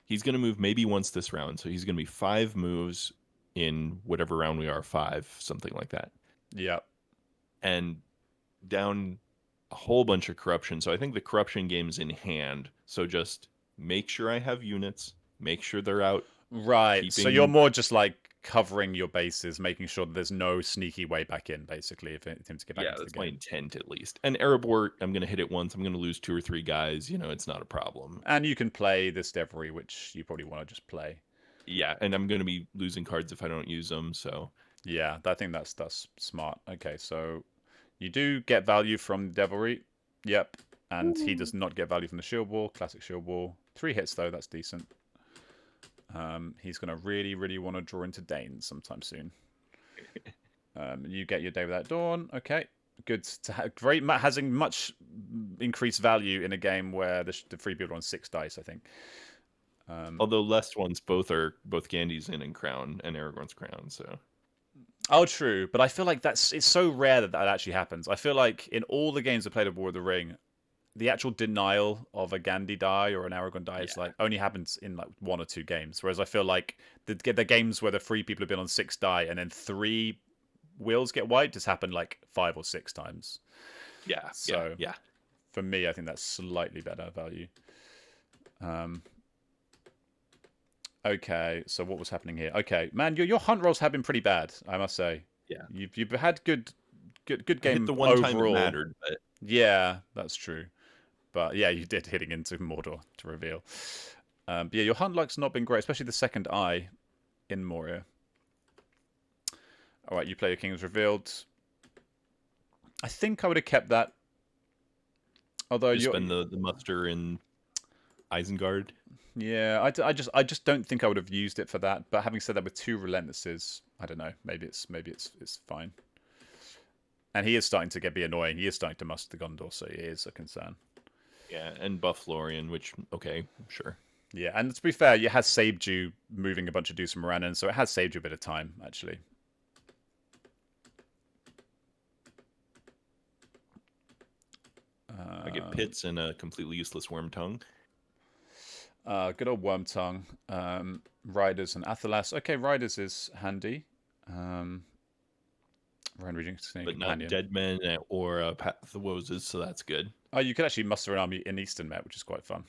he's going to move maybe once this round. So he's going to be 5 moves in whatever round we are, 5, something like that. Yeah. And down a whole bunch of corruption. So I think the corruption game's in hand. So just make sure I have units, make sure they're out Right. So you're keeping. more just like covering your bases, making sure that there's no sneaky way back in, basically, if it him to get back Yeah, into the that's my game. intent at least. And Erebor, I'm going to hit it once. I'm going to lose 2 or 3 guys. It's not a problem. And you can play this Devilry, which you probably want to just play. Yeah, and I'm going to be losing cards if I don't use them. So Yeah, I think that's smart. Okay, so you do get value from Devilry. Yep. And he does not get value from the Shield Wall. Classic Shield Wall. 3 hits, though. That's decent. He's going to really, really want to draw into Dane sometime soon. You get your Day Without Dawn. Okay. Good to have. Great. Having much increased value in a game where the free people are on 6 dice, I think. although less ones both Gandhi's in and Crown and Aragorn's Crown. So Oh, true. But I feel like it's so rare that that actually happens. I feel like in all the games I played of War of the Ring, the actual denial of a Gandhi die or an Aragorn die is yeah, like only happens in like 1 or 2 games. Whereas I feel like the games where the 3 people have been on 6 die and then 3 wheels get wiped has happened like 5 or 6 times. yeah, So yeah. for me, I think that's slightly better value. Okay, so what was happening here? Okay, man, your hunt rolls have been pretty bad, I must say. Yeah. You've had good I hit game the one time it overall. mattered, but Yeah, that's true. But yeah, you did hitting into Mordor to reveal. But yeah, your hunt luck's not been great, especially the second eye in Moria. All right, you play your King's Revealed. I think I would have kept that. Although just you, spend the muster in Isengard. yeah, I just don't think I would have used it for that. But having said that, with 2 Relentlesses, I don't know. Maybe it's fine. And he is starting to be annoying. He is starting to muster the Gondor, so it is a concern. Yeah, and buff Lorien, which okay, sure. Yeah, and to be fair, it has saved you moving a bunch of dudes from Morannon, so it has saved you a bit of time, actually. I get pits and a completely useless worm tongue. Good old Worm Tongue. Riders and Athelas. Okay, Riders is handy. Ryan Regent But not Companion. Dead Men or Path of the Woses, so that's good. Oh, you could actually muster an army in Eastern Met, which is quite fun.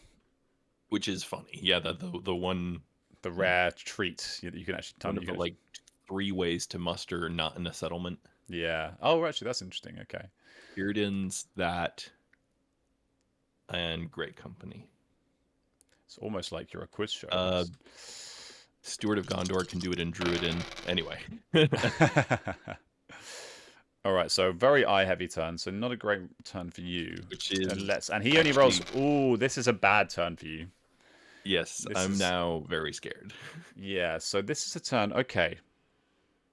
Which is funny. Yeah, the one. The rare treat that you can actually One of the like 3 ways to muster not in a settlement. Yeah. Oh, actually, that's interesting. Okay. Irridens, that, and Great Company. It's almost like you're a quiz show. Steward of Gondor can do it in Druidin. Anyway. All right, so very eye-heavy turn, so not a great turn for you. Which is and he only rolls. Ooh, this is a bad turn for you. Yes, I'm now very scared. Yeah, so this is a turn. Okay.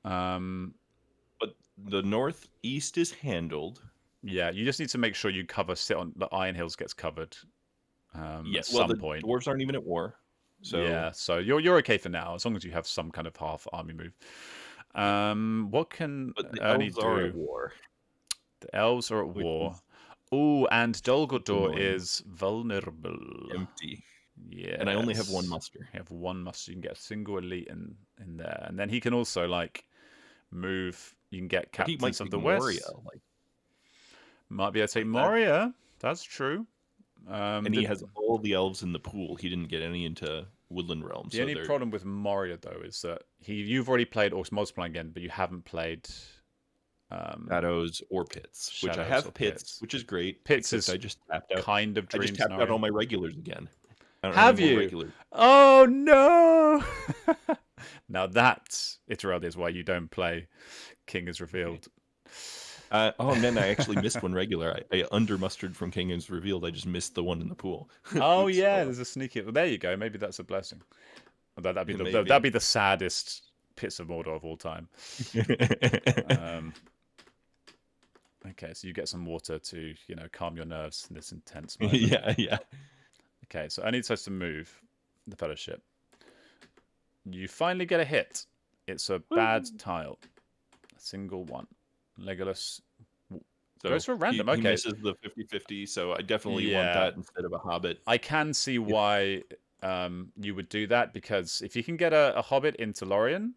But the northeast is handled. Yeah, you just need to make sure you sit on the Iron Hills gets covered. At some point. Dwarves aren't even at war. So yeah, so you're okay for now as long as you have some kind of half army move. What can Ernie do? Are at war. The elves are at war. Ooh, and Dol Guldur is vulnerable. Empty. Yes. And I only have one muster. You have one muster. You can get a single elite in there, and then he can also like move. You can get But he might captains of take the Moria, west. like Might be able to take that. Moria. That's true. And he has all the elves in the pool. He didn't get any into Woodland Realm. The So only problem with Moria though is that you've already played Orcs Multiplying again, but you haven't played Shadows or Pits, which I Shadows or have Pits, which is great. Pits Except is I just tapped out. kind of I just dream tapped out scenario. all my regulars again. I don't Have have any more you? regulars. Oh no! Now that Ituralde is why you don't play King is Revealed. Oh, and then I actually missed one regular. I under mustered from King is Revealed. I just missed the one in the pool. Oh Oops, yeah, well, there's a sneaky. Well, there you go. Maybe that's a blessing. That'd be maybe. that'd be the saddest Pits of Mordor of all time. Okay, so you get some water to calm your nerves in this intense moment. Yeah. Okay, so Ernie decides to move the Fellowship. You finally get a hit. It's a bad tile. A single one. Legolas goes for random. He Okay. misses the 50-50, so I definitely want that instead of a Hobbit. I can see why you would do that, because if you can get a Hobbit into Lorien,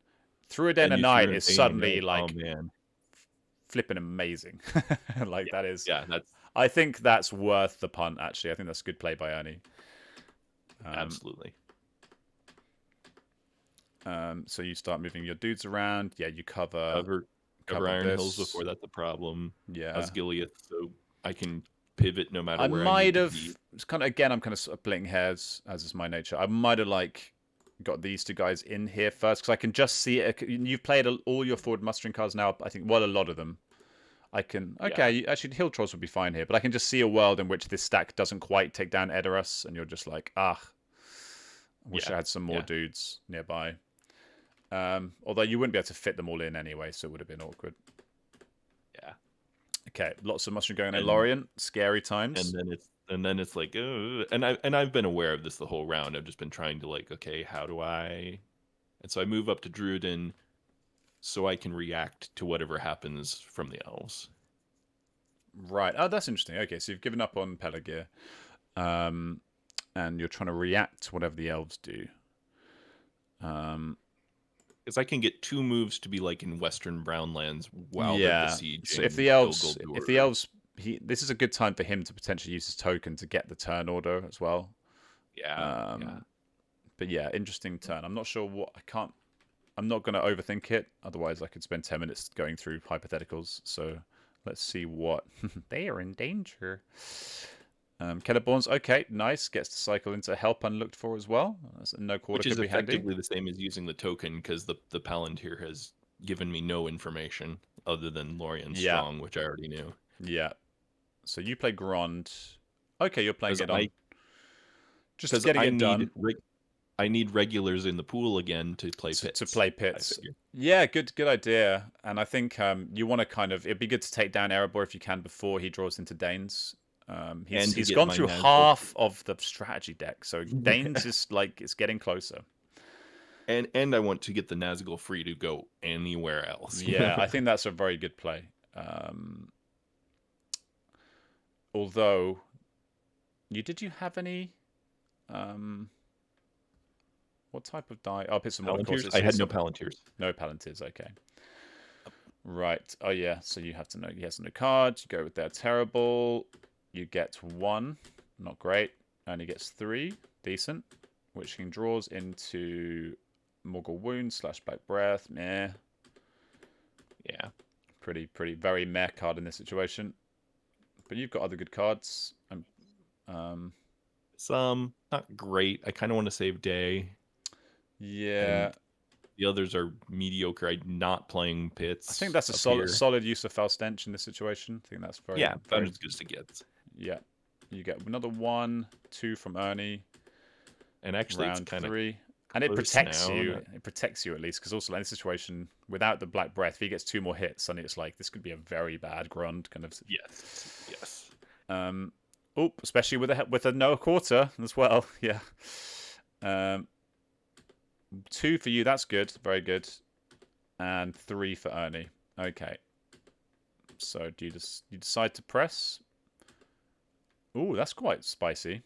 Through a Day and a Night is suddenly like flipping amazing. Like that is. Yeah, that's. I think that's worth the punt. Actually, I think that's a good play by Ernie. Absolutely. So you start moving your dudes around. Yeah, you cover Iron this. Hills before that's a problem. Yeah. Osgiliath, so I can pivot no matter where I I need might have. to be. It's kind of, again, I'm kind of splitting hairs, as is my nature. I might have got these two guys in here first, because I can just see it. You've played all your forward mustering cards now. I think, well, a lot of them. I can. Okay, actually, Hill Trolls would be fine here, but I can just see a world in which this stack doesn't quite take down Edoras, and you're just like, I wish I had some more dudes nearby. Although you wouldn't be able to fit them all in anyway, so it would have been awkward. Yeah. Okay, lots of mustering going on in Lorien. Scary times. And then it's like, and I've been aware of this the whole round. I've just been trying to okay, how do I? And so I move up to Druiden, so I can react to whatever happens from the elves. Right. Oh, that's interesting. Okay, so you've given up on Pelargir, and you're trying to react to whatever the elves do. Because I can get 2 moves to be in Western Brownlands while they're besieging. So if the elves, this is a good time for him to potentially use his token to get the turn order as well. Yeah. But yeah, interesting turn. I'm not sure what I'm not going to overthink it. Otherwise, I could spend 10 minutes going through hypotheticals. So let's see what they are in danger. Kellerborns, okay, nice. Gets to cycle into help unlooked for as well. That's no quarter. Which is effectively the same as using the token, because the Palantir has given me no information other than Lorien Strong, which I already knew. Yeah. So you play Grond. Okay, you're playing it on. Just getting it done. I need regulars in the pool again to play Pits. To play Pits. Yeah, good idea. And I think you want to it'd be good to take down Erebor if you can before he draws into Danes. He's gone through half of the strategy deck, so Danes is it's getting closer. And I want to get the Nazgul free to go anywhere else. Yeah, I think that's a very good play. Although, did you have any? What type of die? I'll put some more. I had no Palantirs. No Palantirs. Okay. Right. Oh yeah. So you have to know he has no cards. You go with their terrible. You get 1, not great, and he gets 3, decent, which he draws into Morgul Wound / Black Breath. Meh. Yeah. Pretty, very meh card in this situation. But you've got other good cards. Some not great. I kind of want to save Day. Yeah. And the others are mediocre. I'm not playing Pits. I think that's a solid use of Fell Stench in this situation. I think that's very about as good as it gets. Yeah, you get another 1, 2 from Ernie, and actually round it's kind 3, and it protects you. It protects you at least, because also in this situation, without the Black Breath, if he gets 2 more hits, suddenly it's this could be a very bad Grund kind of. Yes. Especially with a no quarter as well. Yeah. 2 for you. That's good. Very good. And 3 for Ernie. Okay. So do you decide to press? Ooh, that's quite spicy.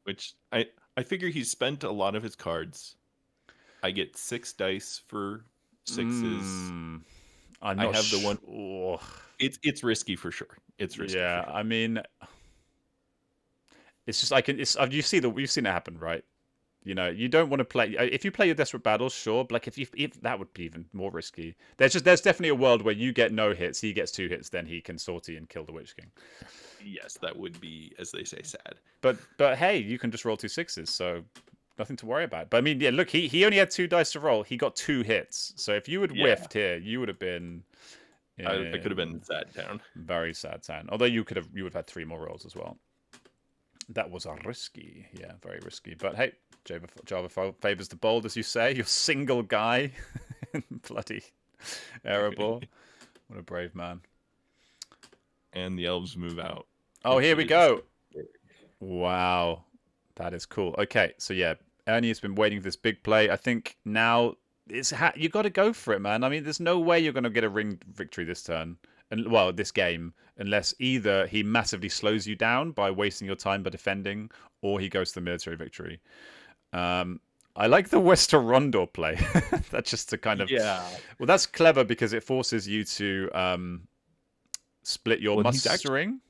Which I I figure he's spent a lot of his cards. I get 6 dice for 6s. I'm I not have the one. sure. It's risky for sure. It's risky for Yeah, sure. I mean, it's just you've seen it happen, right? You know, you don't want to play if you play your desperate battles, sure. But like if that would be even more risky. There's definitely a world where you get no hits, he gets 2 hits, then he can sortie and kill the Witch King. Yes, that would be, as they say, sad. But hey, you can just roll 2 6s, so nothing to worry about. But I mean, yeah, look, he only had 2 dice to roll. He got 2 hits. So if you had Yeah. whiffed here, you would have been. I could have been sad town. Very sad town. Although you would have had 3 more rolls as well. That was risky. Yeah, very risky. But hey, Java favors the bold, as you say. You're single guy. Bloody Erebor. What a brave man. And the elves move out. Oh, here we go. Wow. That is cool. Okay, so yeah, Ernie has been waiting for this big play. I think now you got to go for it, man. I mean, there's no way you're going to get a ring victory this turn. And well, this game, unless either he massively slows you down by wasting your time by defending, or he goes to the military victory. I like the Westerondo play. That's just to kind of Well, that's clever because it forces you to split your mustering.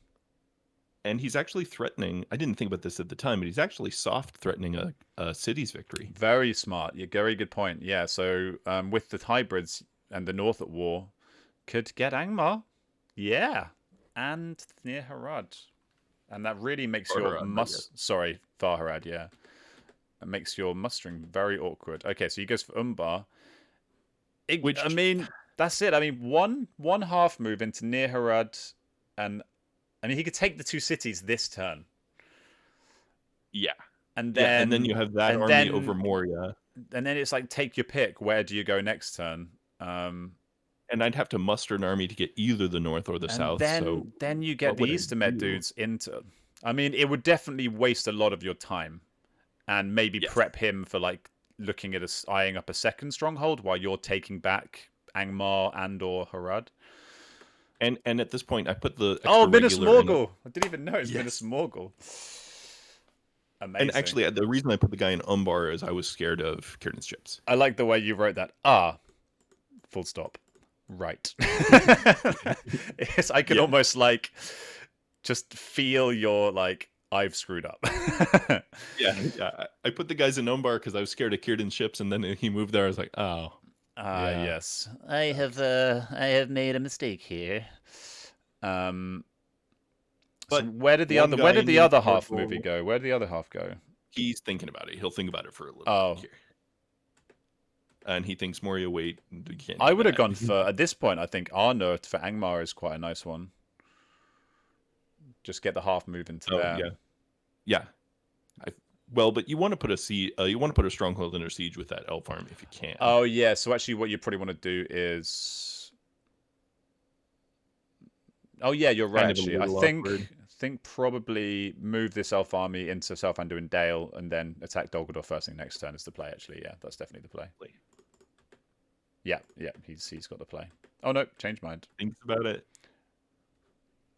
And he's actually threatening. I didn't think about this at the time, but he's actually soft threatening a city's victory. Very smart. Yeah, very good point. Yeah. So with the hybrids and the North at war, could get Angmar. Yeah, and near Harad, and that really makes Sorry, Far Harad. Yeah, it makes your mustering very awkward. Okay, so he goes for Umbar. I mean, that's it. I mean, one half move into near Harad, and I mean he could take the 2 cities this turn. Yeah, and then you have that army over Moria, and then it's like take your pick. Where do you go next turn? And I'd have to muster an army to get either the north or the south. Then you get the Eastermed dudes into. I mean, it would definitely waste a lot of your time, and maybe prep him for like looking at eyeing up a second stronghold while you're taking back Angmar and or Harad. And at this point, I put the Minas Morgul. I didn't even know it's Minas Morgul. Amazing. And actually, the reason I put the guy in Umbar is I was scared of Kieran's ships. I like the way you wrote that. Full stop. Right. Yes, I could almost like just feel your like I've screwed up. yeah. I put the guys in Umbar because I was scared of Kieran's ships, and then he moved there. I was like, yes, I have made a mistake here. But so where did the other half movie go? Where did the other half go? He's thinking about it. He'll think about it for a little bit here. And he thinks Moria I would have gone for, at this point, I think Arnor for Angmar is quite a nice one. Just get the half move into there. Yeah. But you want to put a stronghold under siege with that elf army if you can. Oh yeah, so actually what you probably want to do is you're right, actually. I think probably move this elf army into South Anduin Dale and then attack Dol Guldur first thing next turn is the play, actually. Yeah, that's definitely the play. Yeah, he's got the play. Oh no, change mind. Thinks about it.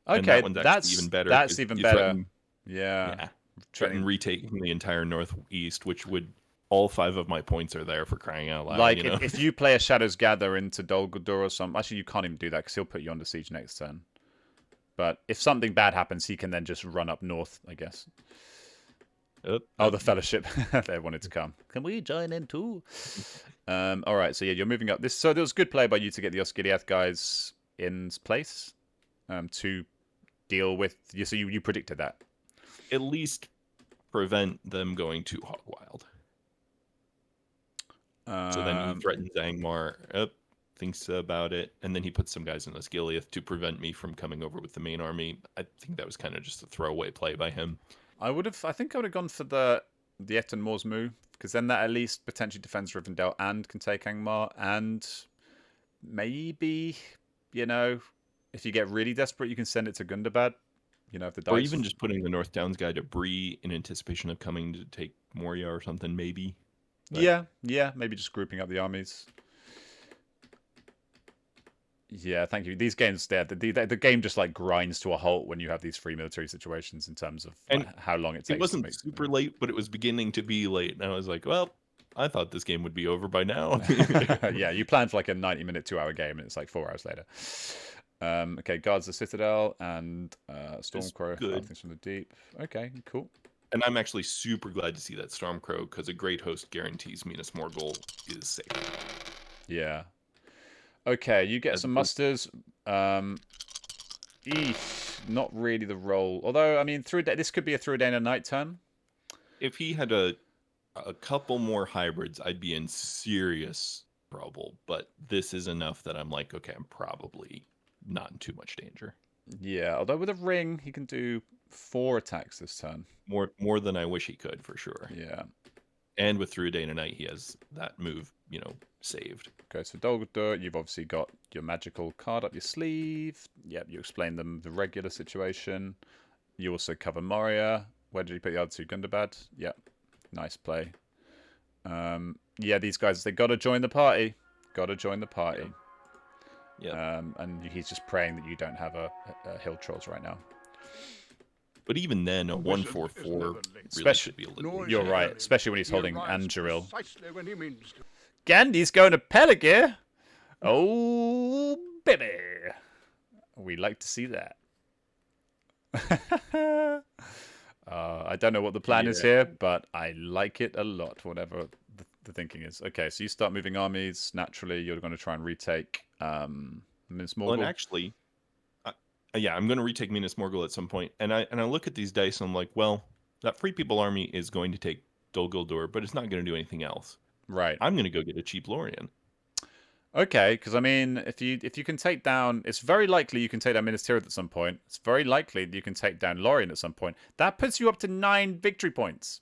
Okay, that's even better. That's even better. Yeah. Threaten retaking the entire northeast, which would all 5 of my points are there for crying out loud. Like if you play a Shadows Gather into Dol Guldur or something, actually you can't even do that because he'll put you under siege next turn. But if something bad happens, he can then just run up north, I guess. The Fellowship. They wanted to come. Can we join in too? All right, so yeah, you're moving up. So there was good play by you to get the Osgiliath guys in place to deal with. So you predicted that. At least prevent them going too hog wild. So then he threatens Angmar, thinks about it, and then he puts some guys in Osgiliath to prevent me from coming over with the main army. I think that was kind of just a throwaway play by him. I think I would have gone for the Etten Moors move, because then that at least potentially defends Rivendell and can take Angmar, and maybe, if you get really desperate, you can send it to Gundabad. If the dice... Or even just putting the North Downs guy to Bree in anticipation of coming to take Moria or something, maybe. But... Yeah, maybe just grouping up the armies. Yeah, thank you. These games, the game just like grinds to a halt when you have these free military situations in terms of And like, how long it it takes to wasn't make. super late, but it was beginning to be late, and I was like, well, I thought this game would be over by now. Yeah, you plan for like a 90-minute, 2-hour game, and it's like 4 hours later. Okay, guards the citadel and Stormcrow fire good. things from the deep. Okay, cool. And I'm actually super glad to see that Stormcrow, because a great host guarantees Minas Morgul is safe. Yeah. Okay, you get As some opposed- musters. Not really the role. Although, I mean, this could be a through a day and a night turn. If he had a couple more hybrids, I'd be in serious trouble. But this is enough that I'm like, okay, I'm probably not in too much danger. Yeah, although with a ring, he can do 4 attacks this turn. More than I wish he could, for sure. Yeah. And with Through a Day and a Night, he has that move, saved. Goes for Dol Guldur. You've obviously got your magical card up your sleeve. Yep, you explain them the regular situation. You also cover Moria. Where did you put the other two? Gundabad? Yep. Nice play. Yeah, these guys, they got to join the party. Got to join the party. Yeah. And he's just praying that you don't have a hill trolls right now. But even then, a 1/4/4 really Especially- should be a little. You're right, especially when he's holding arrives Anduril. precisely when he means to. Gandhi's going to Peligir. Oh, baby. We like to see that. I don't know what the plan is here, but I like it a lot, whatever the thinking is. Okay, so you start moving armies. Naturally, you're going to try and retake Minas Well, and Morgul. actually, yeah, I'm going to retake Minas Morgul at some point, and I look at these dice, and I'm like, well, that Free People army is going to take Dol Guldur, but it's not going to do anything else. Right. I'm going to go get a cheap Lorien. Okay, because I mean, if you can take down, it's very likely you can take down Minas Tirith at some point. It's very likely that you can take down Lorien at some point. That puts you up to 9 victory points.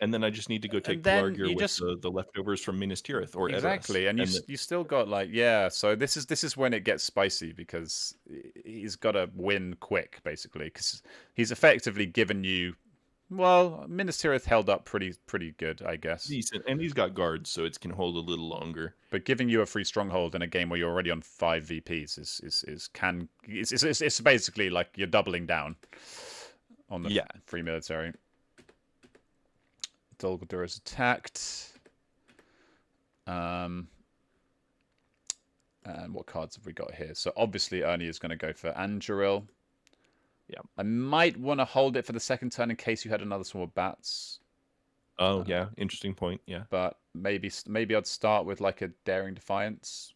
And then I just need to go take then Pelargir you with just- the leftovers from Minas Tirith or Exactly, Erebor. and you still got like, yeah. So this is when it gets spicy because he's got to win quick, basically, because he's effectively given you. Well, Minas Tirith held up pretty good, I guess. decent, and he's got guards, so it can hold a little longer. But giving you a free stronghold in a game where you're already on 5 VPs it's basically like you're doubling down on the free military. Dol Guldur is attacked. And what cards have we got here? So obviously Ernie is going to go for Anduril. Yeah. I might want to hold it for the second turn in case you had another swarm of bats. Oh, yeah, interesting point. Yeah. But maybe I'd start with like a Daring Defiance.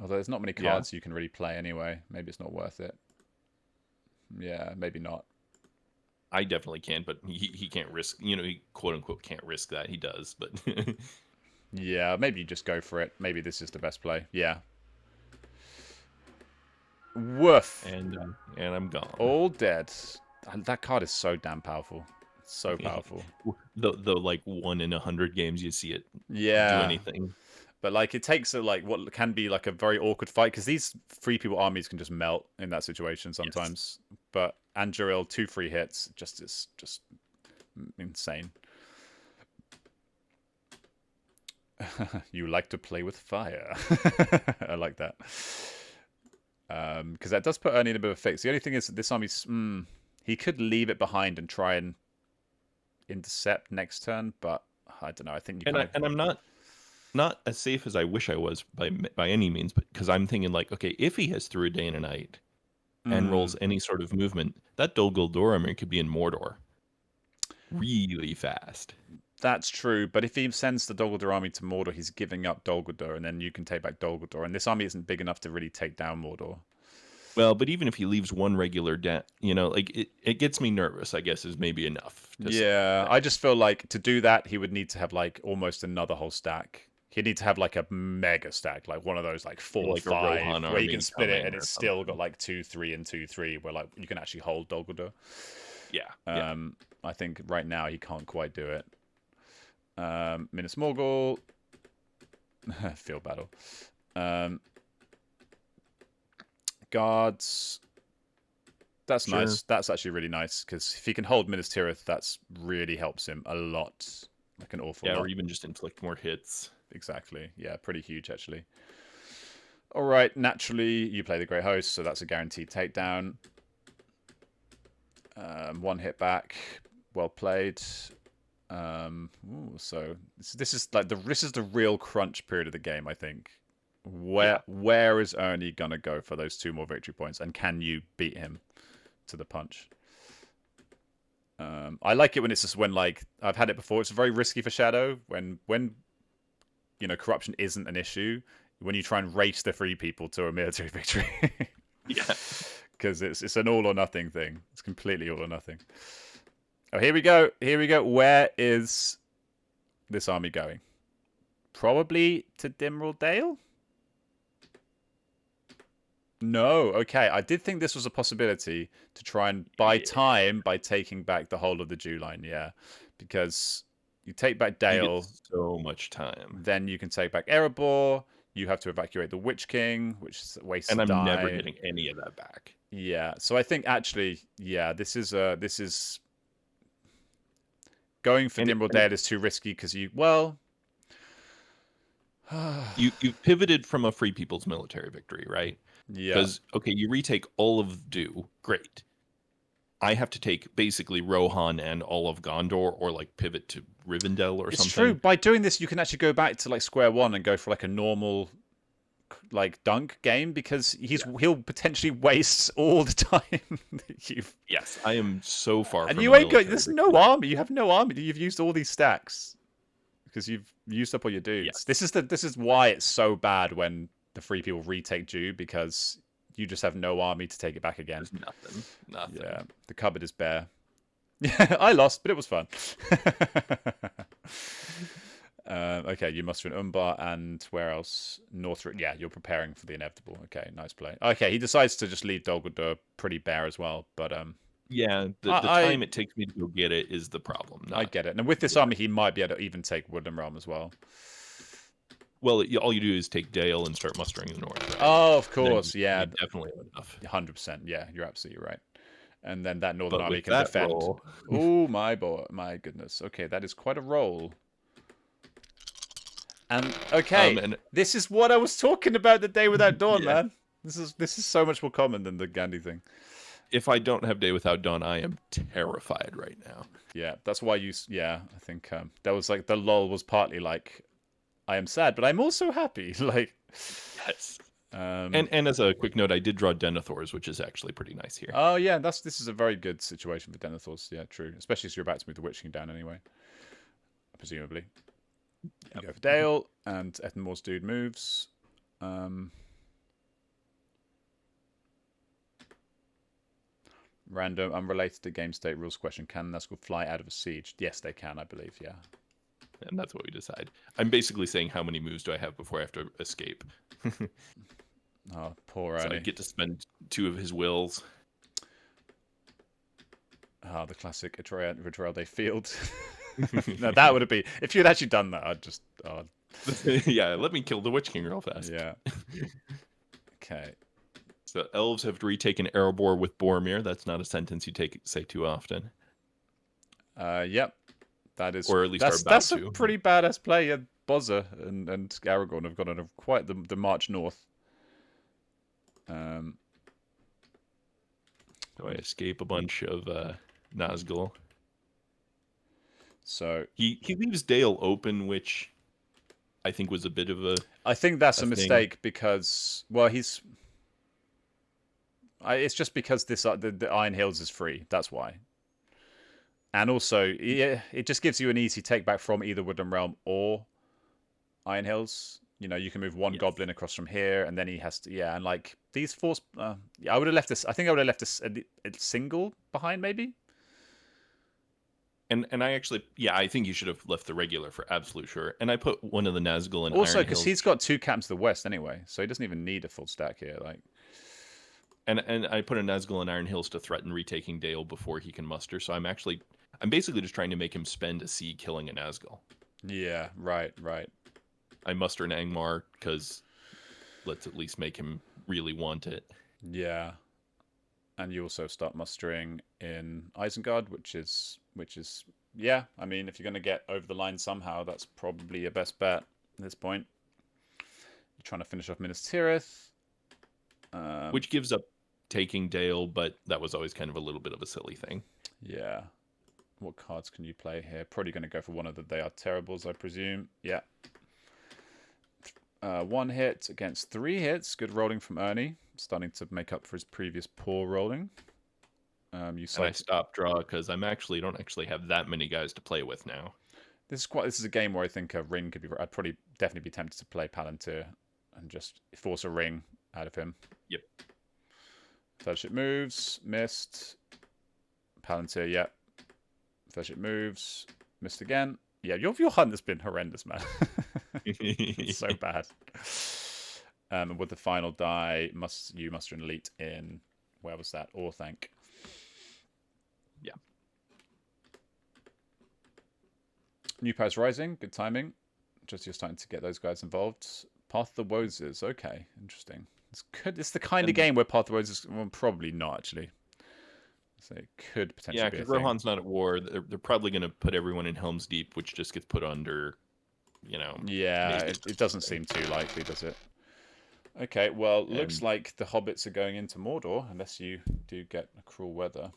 Although there's not many cards you can really play anyway. Maybe it's not worth it. Yeah, maybe not. I definitely can, but he can't risk, he quote unquote can't risk that. He does, but Yeah, maybe you just go for it. Maybe this is the best play. Yeah. Woof. and I'm gone. All dead. That card is so damn powerful. So powerful. The like 1 in 100 games you see it do Yeah. anything. But like it takes what can be like a very awkward fight because these free people armies can just melt in that situation sometimes. Yes. But Anduril 2 free hits is just insane. You like to play with fire. I like that. Because that does put Ernie in a bit of a fix. The only thing is that this army's he could leave it behind and try and intercept next turn, but I don't know. I think you and I'm not as safe as I wish I was by any means, but because I'm thinking like, okay, if he has Through a Day and a Night and rolls any sort of movement, that Dol Guldur army could be in Mordor really fast. That's true, but if he sends the Dol Guldur army to Mordor, he's giving up Dol Guldur, and then you can take back Dol Guldur, and this army isn't big enough to really take down Mordor. Well, but even if he leaves one regular like it gets me nervous, I guess, is maybe enough. Yeah, I just feel like to do that, he would need to have like almost another whole stack. He'd need to have like a mega stack, like one of those like 4 or 5, where you can split it and it's still got like 2-3 and 2-3, where like you can actually hold Dol Guldur. Yeah. I think right now he can't quite do it. Minas Morgul, field battle. Guards. That's nice. That's actually really nice because if he can hold Minas Tirith, that's really helps him a lot, like an awful lot. Or even just inflict more hits. Exactly. Yeah, pretty huge actually. All right, naturally, you play the Great Host, so that's a guaranteed takedown. One hit back. Well played. So this is like this is the real crunch period of the game, I think. Yeah. Where is Ernie gonna go for those 2 more victory points, and can you beat him to the punch? I like it when it's just when like I've had it before. It's very risky for Shadow when corruption isn't an issue. When you try and race the 3 people to a military victory, Yeah. because it's an all or nothing thing. It's completely all or nothing. Oh, here we go. Here we go. Where is this army going? Probably to Dimral Dale? No. Okay. I did think this was a possibility to try and buy time by taking back the whole of the Jew line. Yeah. Because you take back You get Dale, so much time. then you can take back Erebor. You have to evacuate the Witch King, which is a waste And of I'm never die. getting any of that back. Yeah. So I think actually, yeah, this is going for Dimral Dale is too risky because you pivoted from a Free People's Military victory, right? yeah. Because okay, you retake all of Dew, great. I have to take basically Rohan and all of Gondor, or like pivot to Rivendell or It's something. true. By doing this, you can actually go back to like square one and go for like a normal like dunk game because he'll potentially waste all the time that you've. Yes, I am so far And from you a ain't got. military There's victory. no army. You have no army. You've used all these stacks because you've used up all your dudes. Yes. This is why it's so bad when the 3 people retake Jew because you just have no army to take it back again. There's nothing. Yeah, the cupboard is bare. Yeah, I lost, but it was fun. Okay, you muster an Umbar and where else? Northrop. Yeah, you're preparing for the inevitable. Okay, nice play. Okay, he decides to just leave Dol Guldur pretty bare as well, but Yeah, the time it takes me to go get it is the problem. I get it. And with this army, he might be able to even take Woodland Realm as well. Well, all you do is take Dale and start mustering the north. Right? Oh, of course, yeah, definitely enough. 100%. Yeah, you're absolutely right. And then that northern But army with can that defend. roll- Oh my boy, my goodness. Okay, that is quite a roll. And okay, and this is what I was talking about the Day Without Dawn, Yeah. man. This is so much more common than the Gandhi thing. if I don't have Day Without Dawn, I am terrified right now. Yeah, that's why you. Yeah, I think that was like the lull was partly like, I am sad, but I'm also happy. Like, Yes. and And as a quick note, I did draw Denethors, which is actually pretty nice here. oh yeah, this is a very good situation for Denethors. Yeah, true. Especially as you're about to move the Witch King down anyway, presumably. You go for Dale, and Ettenmore's dude moves. Random, unrelated to game state rules question. Can Nazgul fly out of a siege? Yes, they can, I believe, yeah. And that's what we decide. I'm basically saying how many moves do I have before I have to escape. Oh, poor So Ernie. I get to spend 2 of his wills. Ah, the classic Ituralde field. No, that would have been... If you'd actually done that, I'd just... Oh, Yeah, let me kill the Witch King real fast. yeah. Okay. So elves have retaken Erebor with Boromir. That's not a sentence you say too often. Yep. That is... Or at least that's are a about to. pretty badass play. Yeah, Bozza and Aragorn have gone on quite the march north. Do I escape a bunch of Nazgul? So He leaves Dale open, which I think was a bit of a... I think that's a thing. mistake because, well, he's... it's just because this the Iron Hills is free. That's why. And also, yeah, it just gives you an easy take back from either Woodland Realm or Iron Hills. You know, you can move one goblin across from here, and then he has to, yeah, and like these force. Yeah, I would have left this. I think I would have left this a single behind, maybe. And I actually, yeah, I think you should have left the regular for absolute sure. And I put one of the Nazgul in Also, Iron because Hills. he's got 2 camps to the west anyway, so he doesn't even need a full stack here. Like, And I put a Nazgul in Iron Hills to threaten retaking Dale before he can muster. So I'm basically just trying to make him spend a C killing a Nazgul. yeah, right. I muster an Angmar because let's at least make him really want it. Yeah. And you also start mustering in Isengard, which is yeah. I mean, if you're going to get over the line somehow, that's probably your best bet at this point. You're trying to finish off Minas Tirith. Which gives up taking Dale, but that was always kind of a little bit of a silly thing. Yeah. What cards can you play here? Probably going to go for one of the They Are Terribles, I presume. Yeah. 1 hit against 3 hits. Good rolling from Ernie. Starting to make up for his previous poor rolling. And I stopped draw because don't actually have that many guys to play with now. This is a game where I think a ring could be. I'd probably definitely be tempted to play Palantir and just force a ring out of him. Yep. Fellowship moves, missed. Palantir, yep. Fellowship moves, missed again. Yeah, your hunt has been horrendous, man. It's so bad. And with the final die, you muster an elite in, where was that? Orthanc. Yeah. New Paris Rising, good timing. Just you're starting to get those guys involved. Path of the Woses, okay, interesting. It's good. It's the kind of game where Path of the Woses, well, probably not actually. So it could potentially be a because thing. Rohan's not at war. They're probably going to put everyone in Helm's Deep, which just gets put under, Yeah, it doesn't seem too likely, does it? Okay, well, looks like the hobbits are going into Mordor, unless you do get a cruel weather.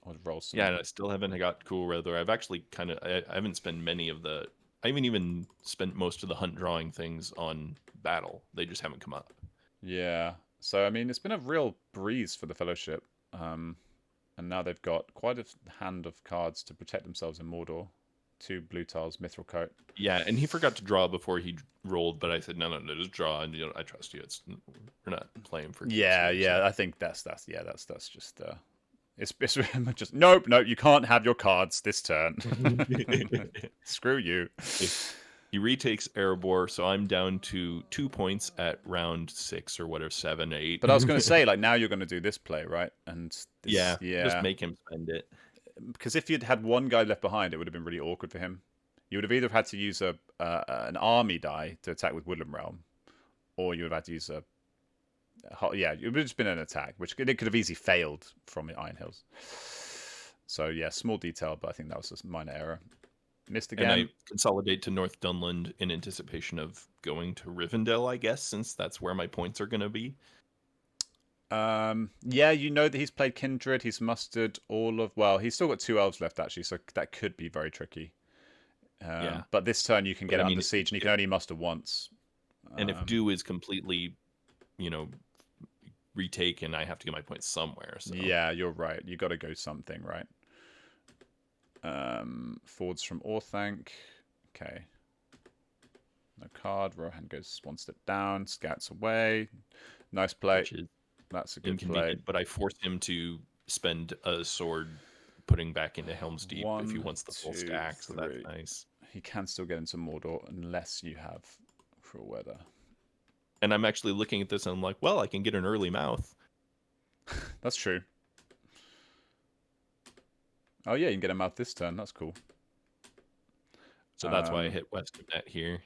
Or roll some. Yeah, and I still haven't got cool weather. I've actually I haven't spent I haven't even spent most of the hunt drawing things on battle. They just haven't come up. Yeah, so I mean, it's been a real breeze for the Fellowship. And now they've got quite a hand of cards to protect themselves in Mordor. 2 blue tiles, Mithril Coat. Yeah, and he forgot to draw before he rolled, but I said, no, just draw, and I trust you. We're not playing for. Yeah, I think that's just it's just nope, you can't have your cards this turn. Screw you. He retakes Erebor, so I'm down to 2 points at round 6 or whatever, 7, 8. But I was going to say, like, now you're going to do this play, right? And this, just make him spend it. Because if you'd had one guy left behind, it would have been really awkward for him. You would have either had to use an army die to attack with Woodland Realm, or you would have had to use it would have just been an attack, which it could have easily failed from the Iron Hills. So yeah, small detail, but I think that was a minor error. Missed again. And I consolidate to North Dunland in anticipation of going to Rivendell, I guess, since that's where my points are going to be. Yeah, you know that he's played Kindred. He's mustered he's still got 2 elves left, actually, so that could be very tricky. But this turn you can get under siege, and you can only muster once. And if Dew is completely, retaken, I have to get my points somewhere. So. Yeah, you're right. You got to go something, right? Forwards from Orthanc. Okay. No card. Rohan goes 1 step down. Scouts away. Nice play. That's a good play. But I forced him to spend a sword putting back into Helm's Deep if he wants the full stack. So that's nice. He can still get into Mordor unless you have cruel weather. And I'm actually looking at this and I'm like, well, I can get an early mouth. That's true. Oh yeah, you can get a mouth this turn. That's cool. So that's why I hit Western Net here.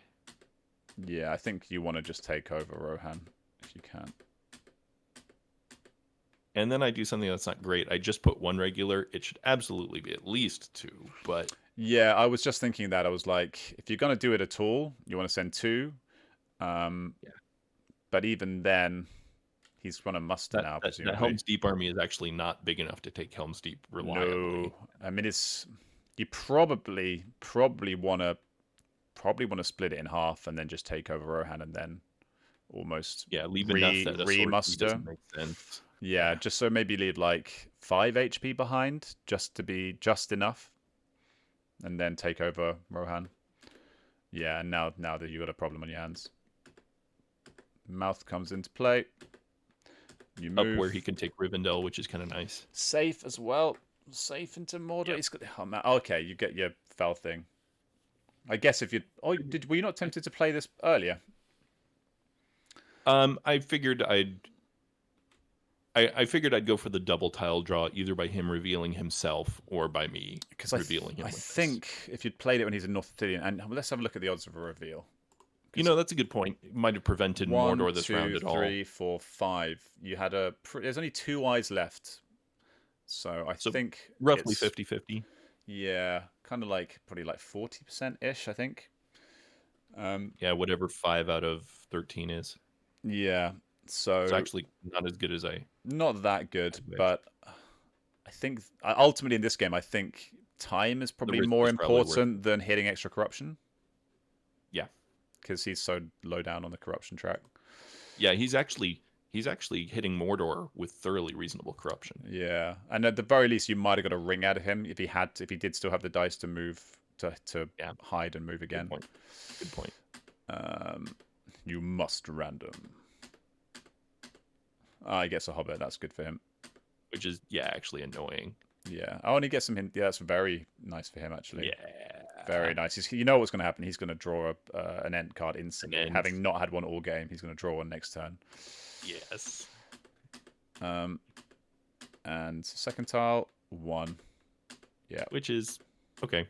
Yeah, I think you want to just take over Rohan if you can. And then I do something that's not great. I just put 1 regular. It should absolutely be at least 2, but... Yeah, I was just thinking that. I was like, if you're going to do it at all, you want to send 2. But even then, he's going to muster now, presumably. The Helm's Deep army is actually not big enough to take Helm's Deep reliably. No, I mean, you probably want to split it in half and then just take over Rohan and then almost leave enough that a remuster. Doesn't make sense. Yeah, just so maybe leave like 5 HP behind, just to be just enough, and then take over Rohan. Yeah, and now that you've got a problem on your hands. Mouth comes into play. You move up where he can take Rivendell, which is kind of nice. Safe as well. Safe into Mordor. Yep. He's got okay, you get your fell thing. I guess if you were you not tempted to play this earlier? I figured I'd go for the double tile draw, either by him revealing himself or by me revealing him. I think if you'd played it when he's in North Arthurian, and let's have a look at the odds of a reveal. That's a good point. It might have prevented Mordor this round at all. 1, 2, 3, 4, 5. You had there's only 2 eyes left, so I think roughly 50-50. Yeah, kind of like probably like 40% ish. I think. Yeah, whatever 5 out of 13 is. Yeah, It's so actually not as good as I not that good, wish. but I think ultimately in this game, I think time is The probably risk more was probably worth it. important than hitting extra corruption Yeah. because he's so low down on the corruption track. Yeah, he's actually hitting Mordor with thoroughly reasonable corruption. Yeah, and at the very least, you might have got a ring out of him if he did still have the dice to move to Yeah, hide and move good again. point. Good point. You must random. I guess a hobbit. That's good for him. Which is actually annoying. Yeah. Oh, and he gets some hint. Yeah, that's very nice for him actually. Yeah. Very nice. You know what's going to happen. He's going to draw an end card instantly, end. having not had one all game. He's going to draw one next turn. Yes. And second tile 1. Yeah. Which is okay.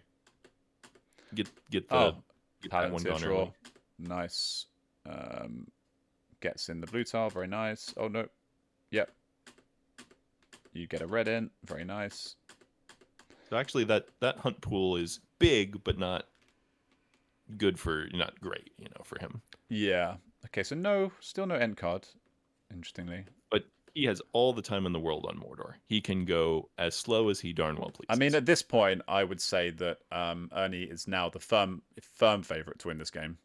Get Get that one Palantir gone draw. early. Nice. Gets in the blue tile. Very nice. Oh no. Yep. You get a red in. Very nice. So actually, that hunt pool is big, but not good for not great, for him. Yeah. Okay. So still no end card. Interestingly. But he has all the time in the world on Mordor. He can go as slow as he darn well pleases. I mean, at this point, I would say that Ernie is now the firm favorite to win this game.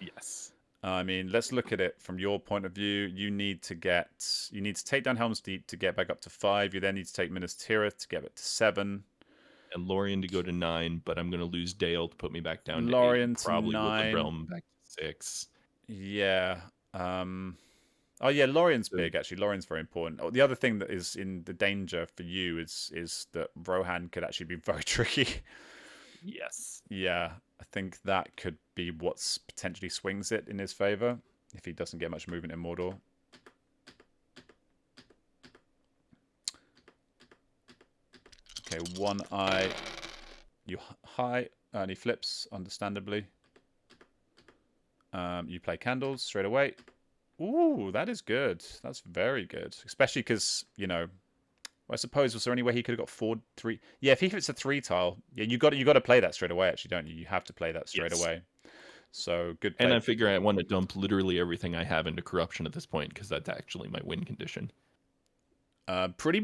Yes. I mean, let's look at it from your point of view. You need to take down Helm's Deep to get back up to 5. You then need to take Minas Tirith to get it to 7. And Lorien to go to 9, but I'm going to lose Dale to put me back down Lorien to 8. to Probably 9. Woodland Realm back to 6. Yeah. Oh yeah, Lorien's big actually. Lorien's very important. Oh, the other thing that is in the danger for you is that Rohan could actually be very tricky. Yes. Yeah, I think that could be what's potentially swings it in his favor if he doesn't get much movement in Mordor. Okay, one eye. You high, and he flips, understandably. You play candles straight away. Ooh, that is good. That's very good. Especially because, I suppose, was there any way he could have got 4, 3? Yeah, if he hits a 3 tile, yeah, you got to play that straight away, actually, don't you? You have to play that straight away. So, good play. And I figure I want to dump literally everything I have into corruption at this point, because that's actually my win condition. Pretty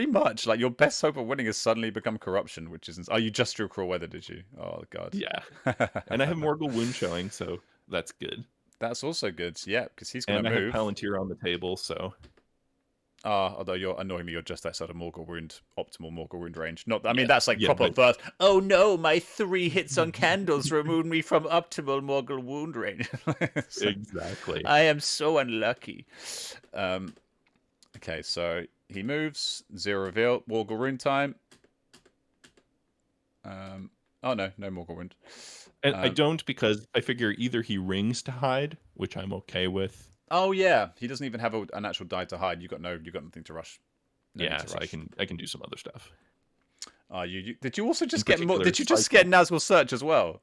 much. Like, your best hope of winning has suddenly become corruption, which isn't... Oh, you just drew Cruel Weather, did you? Oh, God. Yeah. And I have Morgul Wound showing, so that's good. That's also good, yeah, because he's going to move. And I have Palantir on the table, so... Although you're just outside of optimal Morgul Wound range. I mean, Yeah, that's like yeah, proper first. Oh no, my 3 hits on candles removed me from optimal Morgul Wound range. Exactly. I am so unlucky. Okay, so he moves. 0 reveal. Morgul Wound time. Oh no Morgul Wound. And I don't, because I figure either he rings to hide, which I'm okay with. Oh yeah, he doesn't even have an actual die to hide. You got nothing to rush. So I can do some other stuff. Did you also just get Did you just get Nazgul Search as well?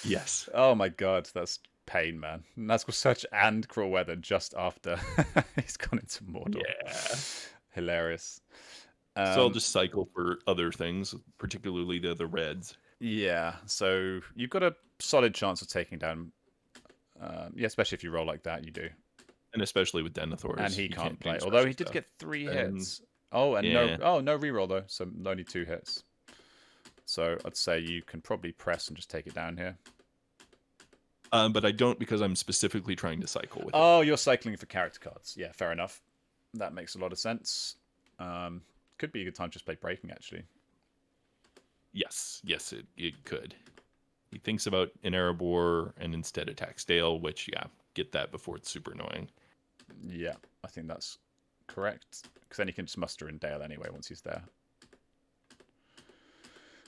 Yes. Oh my god, that's pain, man. Nazgul Search and Cruel Weather just after he's gone into Mordor. Yeah. Hilarious. So I'll just cycle for other things, particularly the reds. Yeah. So you've got a solid chance of taking down. Especially if you roll like that, you do. And especially with Denethor. And he can't play. Although he did get 3 hits. Oh, and no reroll though, so only 2 hits. So I'd say you can probably press and just take it down here. But I don't, because I'm specifically trying to cycle with it. Oh, you're cycling for character cards. Yeah, fair enough. That makes a lot of sense. Could be a good time to just play Breaking, actually. Yes, it could. He thinks about an Erebor and instead attacks Dale, which, get that before it's super annoying. Yeah, I think that's correct. Because then he can just muster in Dale anyway once he's there.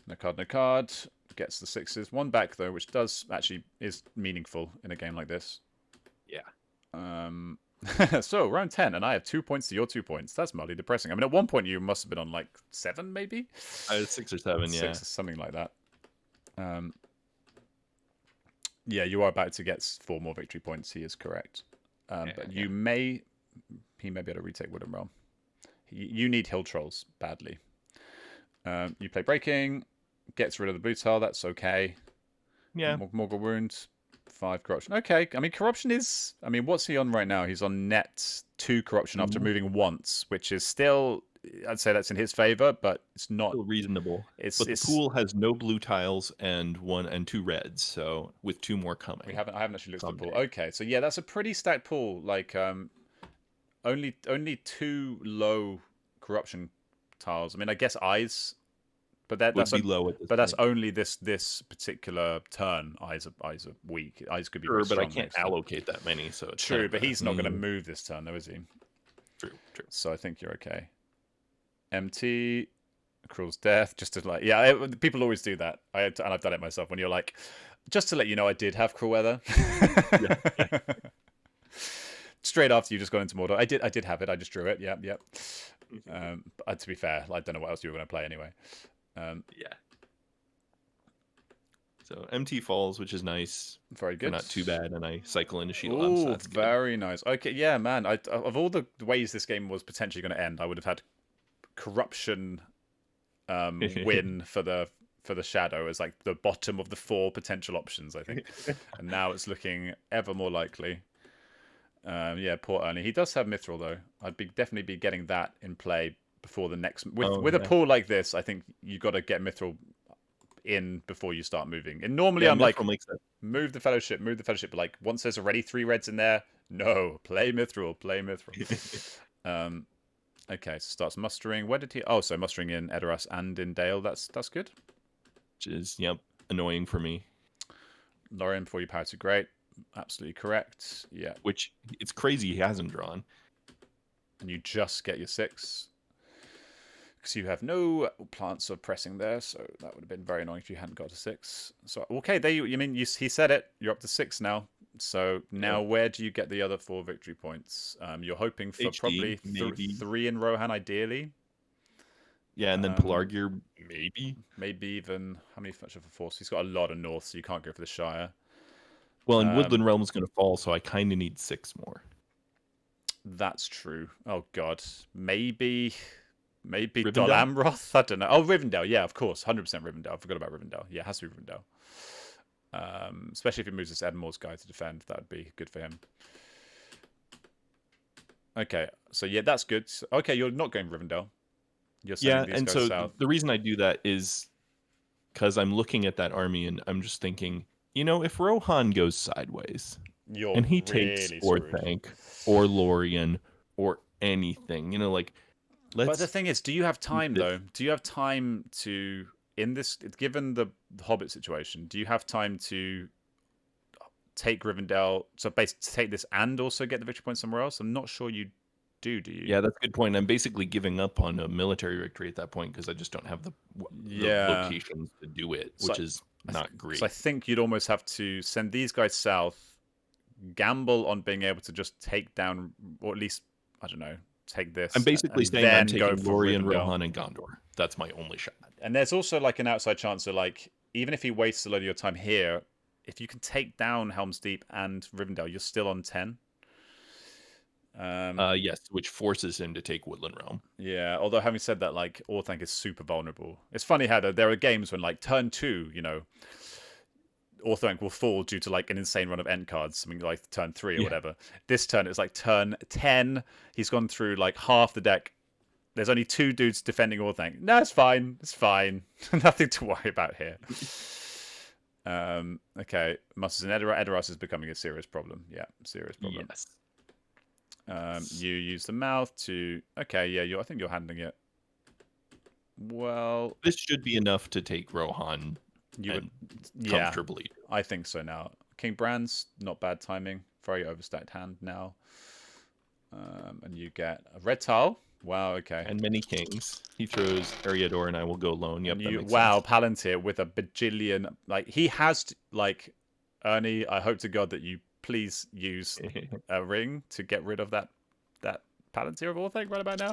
No card. Gets the 6s. 1 back, though, which is meaningful in a game like this. Yeah. So, round 10, and I have 2 points to your 2 points. That's mildly depressing. I mean, at one point you must have been on, 7, maybe? 6 or 7, yeah. 6, something like that. Yeah, you are about to get 4 more victory points. He is correct. But he may be able to retake Woodland Realm. You need Hill Trolls badly. You play Breaking, gets rid of the blue tile. That's okay. Yeah. Morgul Wound, 5 corruption. Okay, I mean, corruption is... I mean, what's he on right now? He's on net 2 corruption after moving once, which is still... I'd say that's in his favor, but it's not... Still reasonable. It's, But the pool has no blue tiles and 1 and 2 reds, so with 2 more coming. I haven't actually looked at the someday. pool. Okay, so yeah, that's a pretty stacked pool. Like, only 2 low corruption tiles. I mean, I guess eyes... But that's Would be low at this but that's point. only this particular turn. Eyes are weak. Eyes could be Sure, very but I strong can't next turn. allocate that many, so it's True, kind of but he's not going to mm, move this turn, though, is he? True. So I think you're okay. MT, Cruel's Death, just to like, yeah, people always do that. And I've done it myself. When you're like, just to let you know, I did have Cruel Weather. Yeah. Straight after you just got into Mordor, I did have it. I just drew it. Yep. But to be fair, I don't know what else you were going to play anyway. Yeah. So MT falls, which is nice. Very good. Not too bad, and I cycle into Sheelan, so that's good. Very nice. Okay, yeah, man. Of all the ways this game was potentially going to end, I would have had corruption win for the shadow as like the bottom of the 4 potential options, I think. And now it's looking ever more likely. Yeah, poor Ernie. He does have Mithril though. I'd definitely be getting that in play before the next. With a pool like this, I think you got to get Mithril in before you start moving. And normally I'm like, move the fellowship. But like once there's already 3 reds in there, no, play Mithril. Okay, so starts mustering. Where did he? Oh, so mustering in Edoras and in Dale. That's good. Which is annoying for me. Lorien before you power to great. Absolutely correct. Yeah. Which it's crazy he hasn't drawn. And you just get your 6. Because you have no plants of pressing there, so that would have been very annoying if you hadn't got to 6. So okay, there you mean he said it. You're up to 6 now. So now where do you get the other 4 victory points? You're hoping for HD, probably maybe 3 in Rohan ideally. Yeah, and then Pelargir maybe. Maybe even how many much of a force? He's got a lot of north, so you can't go for the Shire. Well, and Woodland Realm is going to fall, so I kind of need 6 more. That's true. Oh god, maybe Rivendell? Dol Amroth. I don't know. Oh, Rivendell. Yeah, of course, 100% Rivendell. I forgot about Rivendell. Yeah, it has to be Rivendell. Especially if it moves this Edmore's guy to defend, that would be good for him. Okay, so yeah, that's good. Okay, you're not going Rivendell. You're sending these guys south. The reason I do that is because I'm looking at that army and I'm just thinking, if Rohan goes sideways and he takes Orthanc or Lorien or anything, let's. But the thing is, do you have time though? Do you have time to given the Hobbit situation? Do you have time to take Rivendell? So basically, take this and also get the victory point somewhere else. I'm not sure you do you? Yeah, that's a good point. I'm basically giving up on a military victory at that point because I just don't have the locations to do it, which is not great. So I think you'd almost have to send these guys south, gamble on being able to just take down, or at least, I don't know, take this. I'm basically saying I'm taking Lorien, Rohan, and Gondor. That's my only shot. And there's also like an outside chance that like, even if he wastes a lot of your time here, if you can take down Helm's Deep and Rivendell, you're still on 10. Yes, which forces him to take Woodland Realm. Yeah, although having said that, like Orthanc is super vulnerable. It's funny how there are games when like turn 2, Orthanc will fall due to like an insane run of end cards, something like turn 3 or whatever. This turn it's like turn 10. He's gone through like half the deck. There's only 2 dudes defending Orthanc. No, it's fine. It's fine. Nothing to worry about here. Okay, Musters and Edoras is becoming a serious problem. Yeah, serious problem. Yes. You use the mouth to... Okay, yeah, I think you're handling it. Well... This should be enough to take Rohan comfortably. I think so now. King Bran's, not bad timing. Very overstacked hand now. And you get a red tile. Wow, okay. And many kings. He throws Erebor and I will go alone. Yep, that makes wow, sense. Palantir with a bajillion... Like, he has... Like, Ernie, I hope to God that you please use a ring to get rid of that Palantir of Orthanc right about now.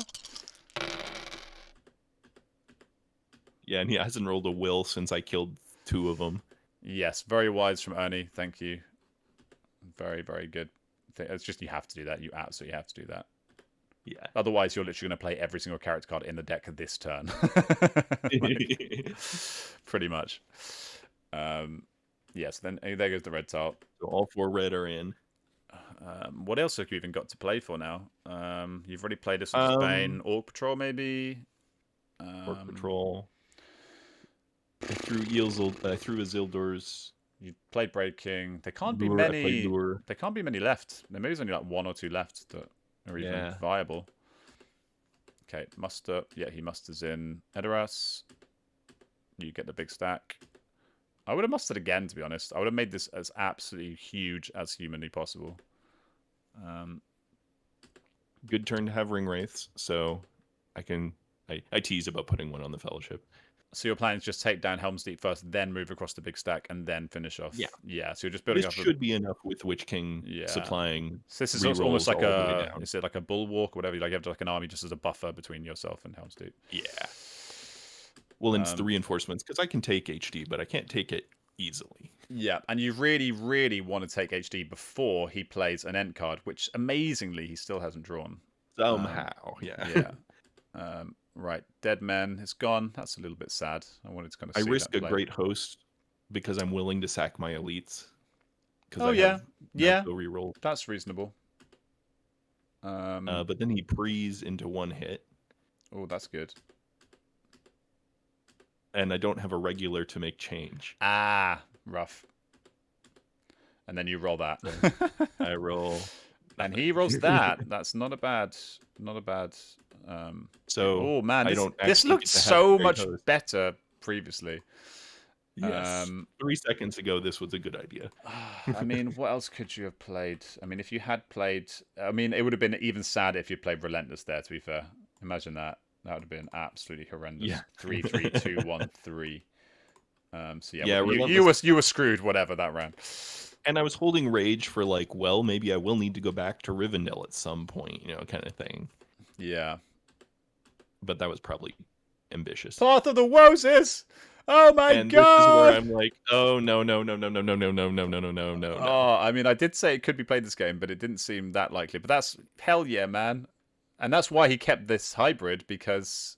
Yeah, and he hasn't rolled a will since I killed 2 of them. Yes, very wise from Ernie. Thank you. Very, very good. It's just you have to do that. You absolutely have to do that. Yeah. Otherwise, you're literally going to play every single character card in the deck this turn. Pretty much. Yes, then there goes the red tile. So all 4 red are in. What else have you even got to play for now? You've already played this in Spain. Um, Orc Patrol, maybe? Orc Patrol. I threw Isildur's You played Brave King. There can't be Lure. I played many. Lure. There can't be many left. There maybe only like 1 or 2 left that are even Yeah. viable. Okay, muster. Yeah, he musters in Edoras. You get the big stack. I would have mustered again, to be honest. I would have made this as absolutely huge as humanly possible. Good turn to have Ring Wraiths, so I tease about putting one on the Fellowship. So your plan is just take down Helm's Deep first, then move across the big stack, and then finish off. Yeah. Yeah. So you're just building This up. should be enough with Witch King supplying. So this is rerolls almost like all the way a. down. Is it like a bulwark or whatever? Like you have like an army just as a buffer between yourself and Helm's Deep. Yeah. Well, and it's the reinforcements because I can take HD, but I can't take it easily. Yeah, and you really, really want to take HD before he plays an end card, which amazingly he still hasn't drawn. Somehow, Yeah. Right, Dead Man is gone. That's a little bit sad. I wanted to kind of. I see risk that a play. great host because I'm willing to sack my elites. Oh yeah, yeah. Reroll. That's reasonable. But then he prees into 1 hit. Oh, that's good. And I don't have a regular to make change. Ah, rough. And then you roll that. I roll. And he rolls that. That's not a bad. So oh man, I don't this actually looked get to have so a great much host. better previously. Yes. 3 seconds ago, this was a good idea. I mean, what else could you have played? I mean, if you had played, I mean, it would have been even sadder if you played Relentless there. To be fair, imagine that. That would have been absolutely horrendous. Yeah. 3, 3, 2, 1, 3. So yeah, Yeah, you were screwed. Whatever that round. And I was holding rage for like, well, maybe I will need to go back to Rivendell at some point, kind of thing. Yeah. But that was probably ambitious. Path of the Roses. Oh my and god! This is where I'm like, oh no. Oh, I mean, I did say it could be played this game, but it didn't seem that likely. But that's hell yeah, man. And that's why he kept this hybrid because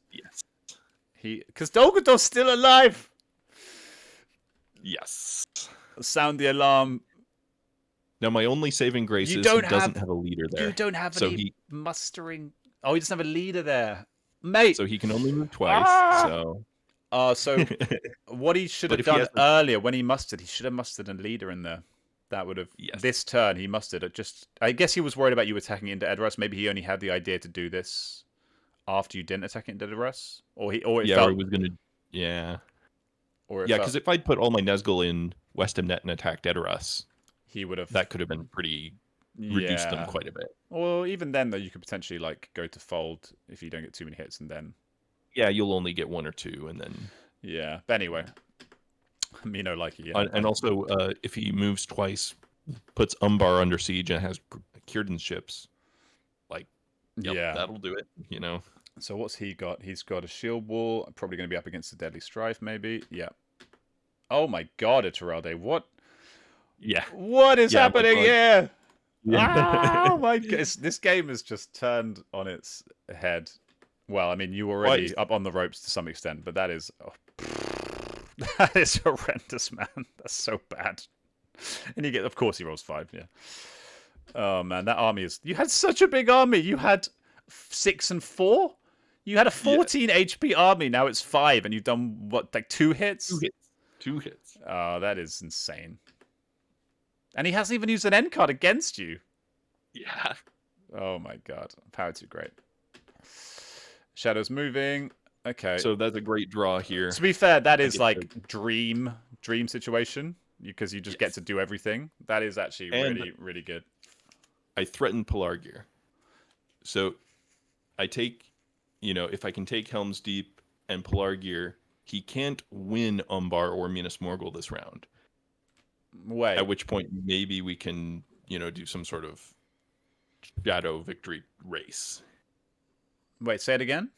because Dolgador's still alive. Yes. Sound the alarm. Now my only saving grace is he doesn't have a leader there. You don't have any mustering. Oh, he doesn't have a leader there, mate. So he can only move twice. So what he should have done earlier when he mustered, he should have mustered a leader in there. That would have this turn he mustered it. Just I guess he was worried about you attacking into Edoras. Maybe he only had the idea to do this after you didn't attack into Edoras, or it felt, or it was gonna because if I'd put all my Nazgul in Westamnet and attacked Edoras, he would have. That could have been pretty reduced them quite a bit. Or even then, though, you could potentially like go to fold if you don't get too many hits, and then you'll only get 1 or 2, and then But anyway, me no likey. And also, if he moves twice, puts Umbar under siege and has Kierden's ships, that'll do it. So what's he got? He's got a shield wall. Probably going to be up against the Deadly Strife, maybe. Yeah. Oh my God, Ituralde, what? Yeah. What is happening here? Oh my God! This game has just turned on its head. Well, I mean, you were already up on the ropes to some extent, but that is that is horrendous, man. That's so bad. And you get, of course, he rolls 5. Yeah. Oh man, that army is. You had such a big army. You had 6 and 4. You had a 14 HP army. Now it's 5, and you've done what, like 2 hits? 2 hits. Oh, that is insane. And he hasn't even used an end card against you. Yeah. Oh my God, power too great. Shadows moving. Okay. So that's a great draw here. To be fair, that is like dream situation because you just get to do everything. That is actually really, really good. I threaten Pelargir. So I take, if I can take Helm's Deep and Pelargir, he can't win Umbar or Minas Morgul this round. Wait. At which point maybe we can, do some sort of shadow victory race. Wait, say it again?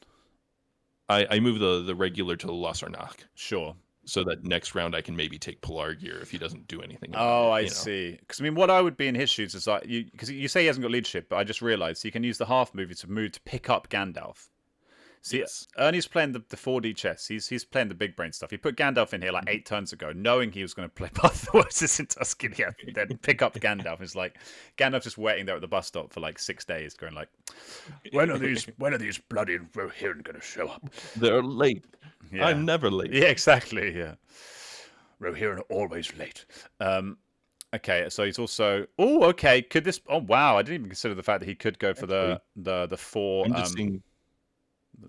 I move the regular to the Lossarnach. Sure. So that next round I can maybe take Pelargir if he doesn't do anything. I see. Because I mean, what I would be in his shoes is like because you say he hasn't got leadership, but I just realised he can use the half movie to pick up Gandalf. See, Yes. Ernie's playing the 4D chess. He's playing the big brain stuff. He put Gandalf in here like 8 turns ago, knowing he was going to play Path of the Oasis in Tuscany. Then pick up Gandalf. It's like Gandalf's just waiting there at the bus stop for like 6 days, going like, when are these bloody Rohirrim going to show up? They're late. Yeah. I'm never late. Yeah, exactly. Yeah, Rohirrim are always late. Okay, so he's also. Oh, okay. Could this? Oh, wow! I didn't even consider the fact that he could go for the 4. I'm just seeing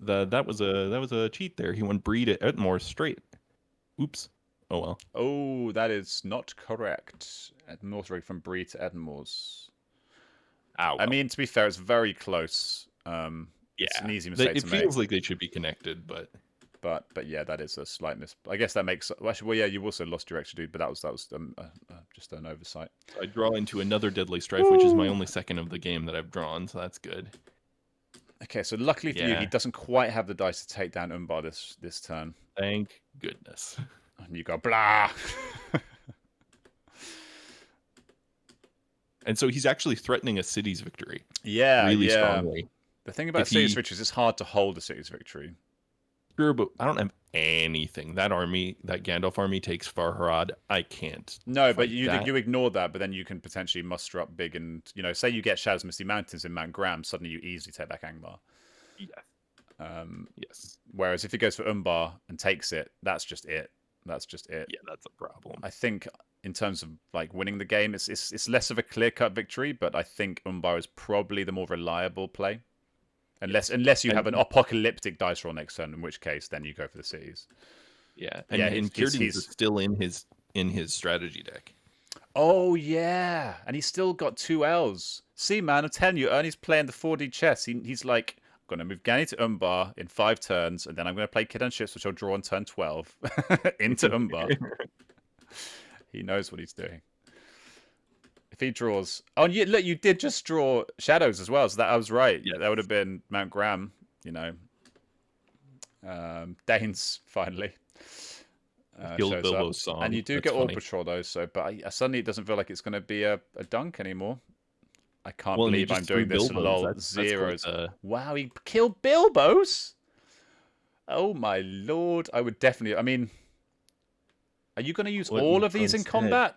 that was a cheat there. He went Breed at Edmore straight. Oops. Oh well. Oh, that is not correct. At Northrog from Bree to Edmore's. Ow. I mean, to be fair, it's very close. It's an easy mistake It to make. feels like they should be connected, but yeah, that is a slight miss. I guess that makes. Well, yeah, you also lost direction, dude. But that was just an oversight. I draw into another Deadly Strife, which is my only second of the game that I've drawn, so that's good. Okay, so luckily for you, he doesn't quite have the dice to take down Umbar this turn. Thank goodness. And you go blah. And so he's actually threatening a city's victory. Yeah, really strongly. The thing about city's victory is it's hard to hold a city's victory. Sure, but I don't have anything. That Gandalf army takes Farharad. I can't. No, but you ignore that, but then you can potentially muster up big and, say you get Shadow's Misty Mountains in Mount Graham, suddenly you easily take back Angmar. Yeah. Yes. Whereas if he goes for Umbar and takes it, that's just it. Yeah, that's a problem. I think in terms of like winning the game, it's less of a clear-cut victory, but I think Umbar is probably the more reliable play. Unless you have an apocalyptic dice roll next turn, in which case then you go for the cities. Yeah, and Círdan's is still in his strategy deck. Oh yeah, and he's still got 2 L's. See, man, I'm telling you, Ernie's playing the 4D chess. He's like, I'm gonna move Gani to Umbar in 5 turns, and then I'm gonna play Kid and Ships, which I'll draw on turn 12 into Umbar. He knows what he's doing. If he draws... Oh, and look, you did just draw Shadows as well, so that I was right. Yes. That would have been Mount Graham, Danes, finally. Killed Bilbo's song. And you do get Orb Patrol, though, but suddenly it doesn't feel like it's going to be a dunk anymore. I can't believe I'm doing this. Lol, zeros. Wow, he killed Bilbo's? Oh, my lord. I would definitely... I mean... Are you going to use all of these in combat?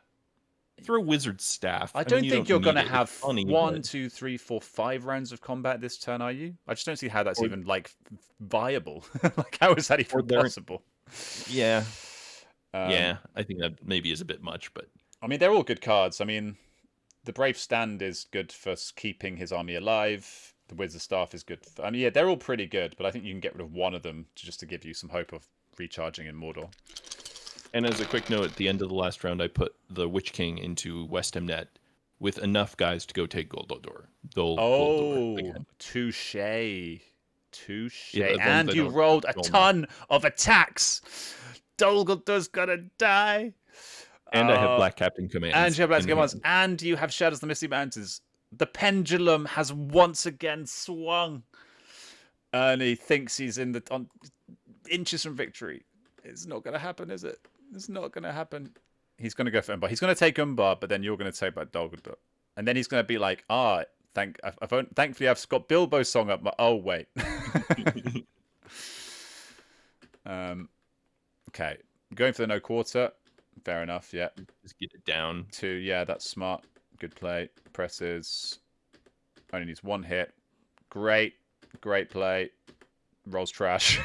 Throw Wizard Staff. I don't think you're going to have 1, 2, 3, 4, 5 rounds of combat this turn, are you? I just don't see how that's even, like, viable. Like, how is that even possible? Yeah. I think that maybe is a bit much, but... I mean, they're all good cards. I mean, the Brave Stand is good for keeping his army alive. The Wizard Staff is good for... I mean, yeah, they're all pretty good, but I think you can get rid of one of them just to give you some hope of recharging in Mordor. And as a quick note, at the end of the last round, I put the Witch King into West Emnet with enough guys to go take Gondor. Touche. Yeah, and you rolled a ton of attacks. Dol Guldur gonna die. And I have Black Captain commands. And you have Black Captain commands. And you have Shadows of the Misty Mountains. The pendulum has once again swung. Ernie thinks he's on inches from victory. It's not going to happen, is it? It's not going to happen. He's going to go for Umbar. He's going to take Umbar, but then you're going to take back Dol Guldur. And then he's going to be like, thankfully I've got Bilbo's song up. Oh, wait. Okay. Going for the no quarter. Fair enough, yeah. Just get it down. 2, yeah, that's smart. Good play. Presses. Only needs 1 hit. Great play. Rolls trash.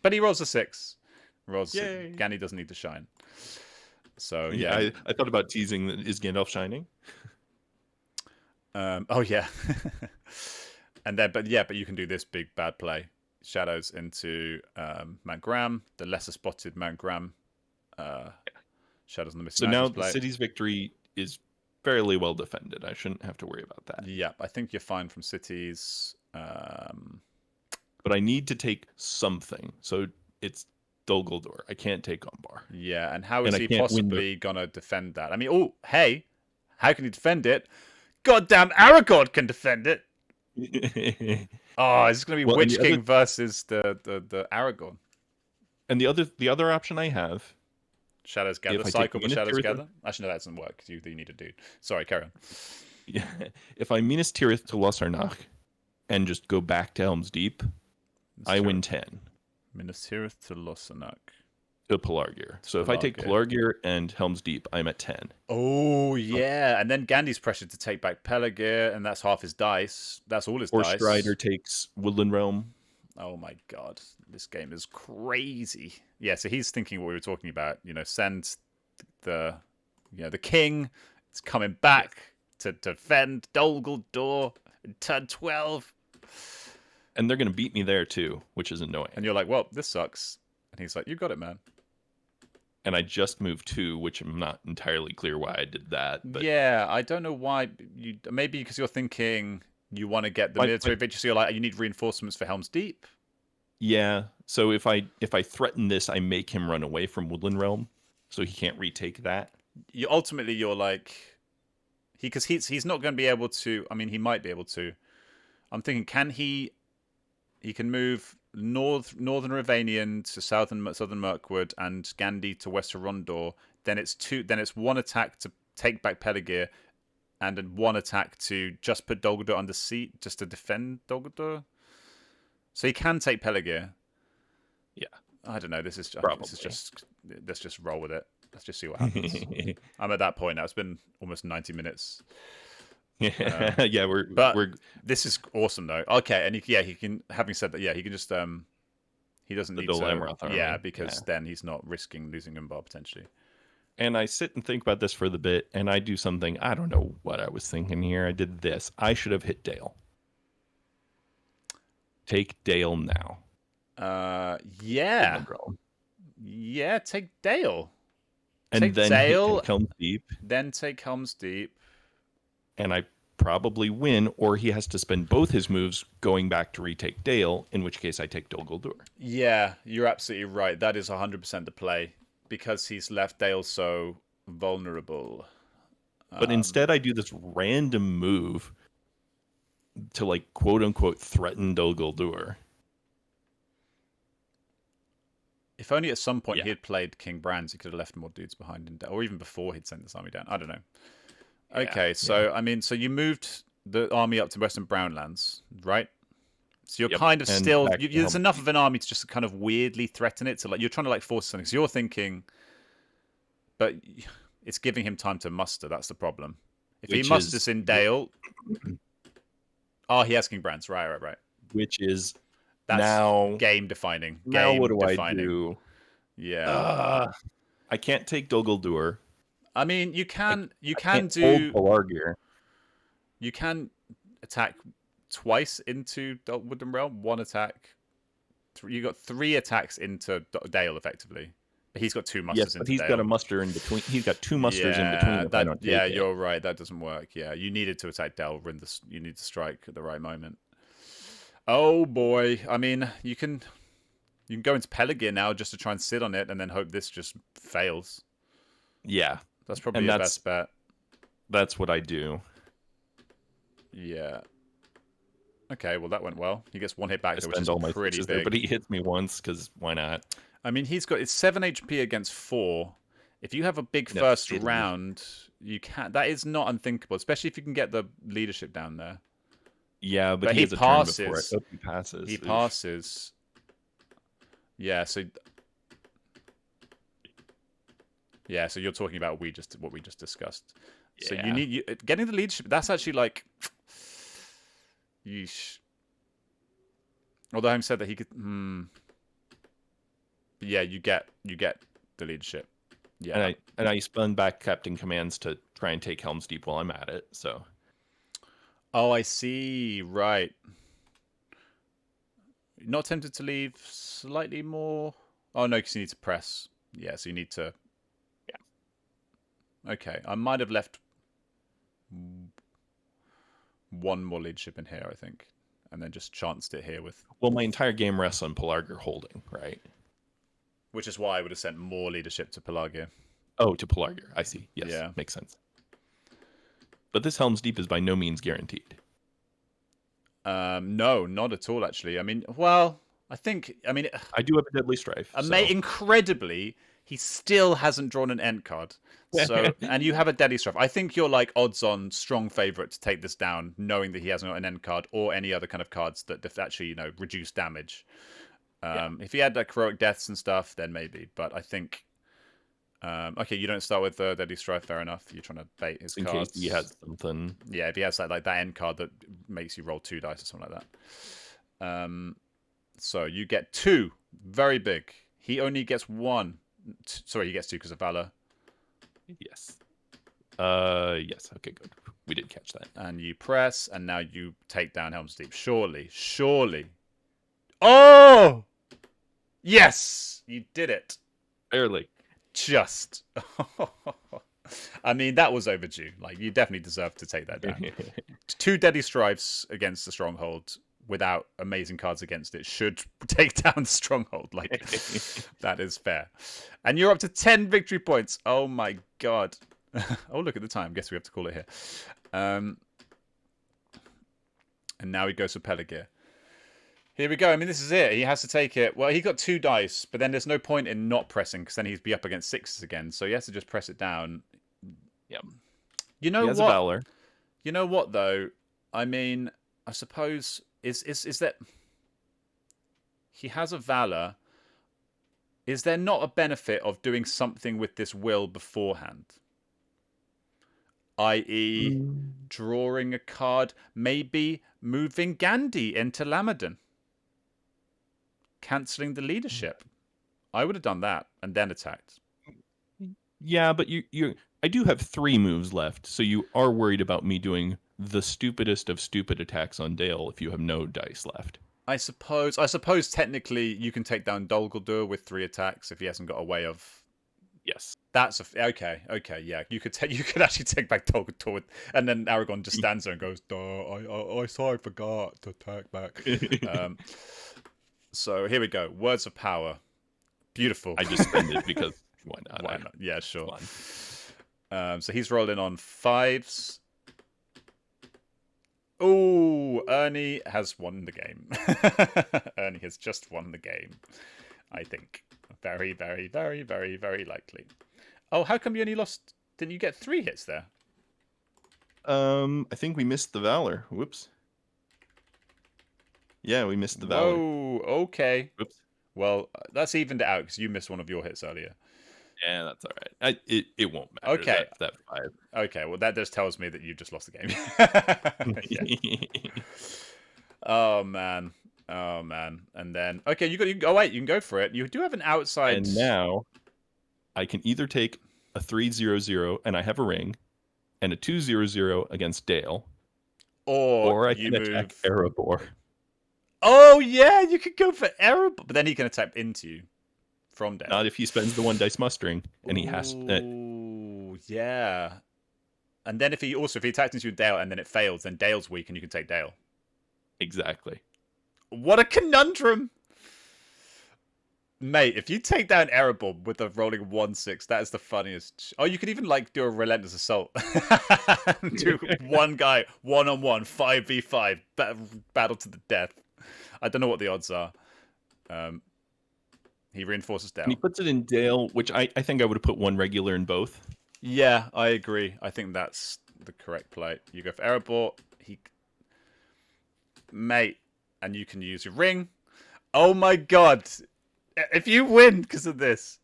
But he rolls a 6. Gani doesn't need to shine. So yeah, I thought about teasing. Is Gandalf shining? Oh yeah, and then but you can do this big bad play. Shadows into Mount Graham, the lesser spotted Mount Graham. Shadows on the Misty Mountains. So now the city's victory is fairly well defended. I shouldn't have to worry about that. Yeah, I think you're fine from cities. But I need to take something. So it's Dol Guldur. I can't take Umbar. Yeah, and how is he possibly going to defend that? I mean, how can he defend it? Goddamn Aragorn can defend it. It's going to be Witch King versus the Aragorn. And the other option I have... Shadows Gather, cycle the Shadows Gather? Actually, no, that doesn't work, because you need a dude. Sorry, carry on. Yeah. If I Minas Tirith to Loss Arnach and just go back to Helm's Deep, I win 10 Minas Tirith to Lossarnoch. to Pelargir. So if I take Pelargir and Helm's Deep, I'm at 10. Oh, yeah. And then Gandhi's pressured to take back Pelargir, and that's half his dice. That's all his Or dice. Strider takes Woodland Realm. Oh my god. This game is crazy. Yeah, so he's thinking what we were talking about. Send the king. It's coming back to defend Dol Guldur in turn 12. And they're going to beat me there too, which is annoying. And you're like, well, this sucks. And he's like, you got it, man. And I just moved 2, which I'm not entirely clear why I did that. But yeah, I don't know why. Maybe because you're thinking you want to get the military victory, so you're like, you need reinforcements for Helm's Deep. Yeah. So if I threaten this, I make him run away from Woodland Realm, so he can't retake that. You're like, because he's not going to be able to. I mean, he might be able to. I'm thinking, can he? He can move northern Ravanian to southern Mirkwood and Gandhi to West Rondor. Then it's one attack to take back Pelargir, and then one attack to just put Dol Guldur under siege, just to defend Dol Guldur. So he can take Pelargir. Yeah. I don't know. This is Probably. Let's just roll with it. Let's just see what happens. I'm at that point now. It's been almost 90 minutes. Yeah, we're. This is awesome though. Okay, and he can. Having said that, he can just he doesn't need to. Because then he's not risking losing Umbar potentially. And I sit and think about this for the bit, and I do something. I don't know what I was thinking here. I did this. I should have hit Dale. Take Dale now. Yeah. Take Dale. And take then Dale, Helm's Deep. Then take Helm's Deep. And I probably win, or he has to spend both his moves going back to retake Dale, in which case I take Dol Guldur. Yeah, you're absolutely right. That is 100% the play, because he's left Dale so vulnerable. But instead I do this random move to, like, quote-unquote threaten Dol Guldur. If only at some point he had played King Brands, he could have left more dudes behind him, or even before he'd sent this army down. I don't know. Okay, I mean, so you moved the army up to Western Brownlands, right? So you're kind of still... there's enough of an army to just kind of weirdly threaten it. So like you're trying to like force something. So you're thinking... But it's giving him time to muster. That's the problem. If he musters in Dale... Oh, he has King Brands. Right. Which is... That's now game-defining. Now what do I do? Yeah. I can't take Dol Guldur. I mean, you can do Pelargir. You can attack twice into Woodland Realm. One attack. You got 3 attacks into Dale, effectively. But he's got 2 musters into Dale. Yes, but he's got a muster in between. He's got 2 musters in between. You're right. That doesn't work. Yeah, you needed to attack Dale. You need to strike at the right moment. Oh boy! I mean, you can go into Pelargir now just to try and sit on it, and then hope this just fails. Yeah, that's probably your best bet. That's what I do. Yeah. Okay, well that went well. He gets 1 hit back, which is pretty big. There, but he hits me once because why not? I mean, it's 7 HP against 4. If you have a big first round, you can. That is not unthinkable, especially if you can get the leadership down there. Yeah, but he passes. I hope he passes. He passes. Yeah, so you're talking about what we just discussed. Yeah. So you need getting the leadership. That's actually like, yeesh. Although Holmes said that he could. But yeah, you get the leadership. Yeah, and I spun back Captain Commands to try and take Helm's Deep while I'm at it. So. Oh, I see. Right. Not tempted to leave slightly more? Oh, no, because you need to press. Yeah, so you need to... Yeah. Okay, I might have left 1 more leadership in here, I think. And then just chanced it here with... Well, my entire game rests on Pelargir holding, right? Which is why I would have sent more leadership to Pelargir. Oh, to Pelargir. I see. Yes, yeah. Makes sense. But this Helm's Deep is by no means guaranteed. No, not at all, actually. I mean, well, I do have a Deadly Strife. Incredibly, he still hasn't drawn an end card. So, and you have a Deadly Strife. I think you're like odds-on strong favorite to take this down, knowing that he hasn't got an end card or any other kind of cards that actually, reduce damage. If he had like heroic deaths and stuff, then maybe. But I think, okay, you don't start with Deadly Strife. Fair enough. You're trying to bait his in cards. case he has something. Yeah, if he has like that end card that makes you roll 2 dice or something like that. So you get 2, very big. He only gets 1. Sorry, he gets 2 because of Valor. Yes. Yes. Okay, good. We did catch that. And you press, and now you take down Helm's Deep. Surely. Oh! Yes! You did it. Barely. Just. I mean, that was overdue. Like, you definitely deserve to take that down. 2 Deadly Strifes against the Stronghold without amazing cards against it should take down the Stronghold. Like, that is fair. And you're up to 10 victory points. Oh my god. Oh, look at the time. Guess we have to call it here. And now he goes for Pelargir. Here we go. I mean, this is it. He has to take it. Well, he got 2 dice, but then there's no point in not pressing because then he'd be up against 6s again. So he has to just press it down. Yep. You know he has what? A Valor. You know what though? I mean, I suppose is that he has a Valor. Is there not a benefit of doing something with this will beforehand? I.e., drawing a card, maybe moving Gandhi into Lamadon, cancelling the leadership. I would have done that and then attacked. Yeah, but I do have 3 moves left, so you are worried about me doing the stupidest of stupid attacks on Dale if you have no dice left. I suppose technically you can take down Dol Guldur with 3 attacks if he hasn't got a way of. Yes. That's okay, yeah. You could actually take back Dol Guldur, and then Aragorn just stands there and goes, "Duh, I forgot to attack back." So here we go. Words of Power. Beautiful. I just spend it because why not? Why not? Yeah, sure. So he's rolling on 5s. Oh, Ernie has won the game. Ernie has just won the game, I think. Very, very, very, very, very likely. Oh, how come you only lost? Didn't you get 3 hits there? I think we missed the Valor. Whoops. Yeah, we missed the Valor. Whoa, okay. Whoops. Well, that's evened it out because you missed one of your hits earlier. Yeah, that's all right. It won't matter. Okay. That 5. Okay, well, that just tells me that you just lost the game. Oh, man. And then, okay, you can go for it. You do have an outside. And now I can either take a 3/0/0 and I have a ring, and a 2/0/0 against Dale, or I can attack Erebor. Oh yeah, you could go for Erebor, but then he can attack into you from Dale. Not if he spends the 1 dice mustering, and he has. Oh yeah, and then if he attacks into Dale and then it fails, then Dale's weak and you can take Dale. Exactly. What a conundrum! Mate, if you take down Erebor with a rolling 1/6, that is the funniest. Oh, you could even like do a relentless assault. Do one guy 1-on-1 5v5 battle to the death. I don't know what the odds are. He reinforces Dale. And he puts it in Dale, which I think I would have put 1 regular in both. Yeah, I agree. I think that's the correct play. You go for Erebor. Mate, and you can use your ring. Oh my god. If you win because of this.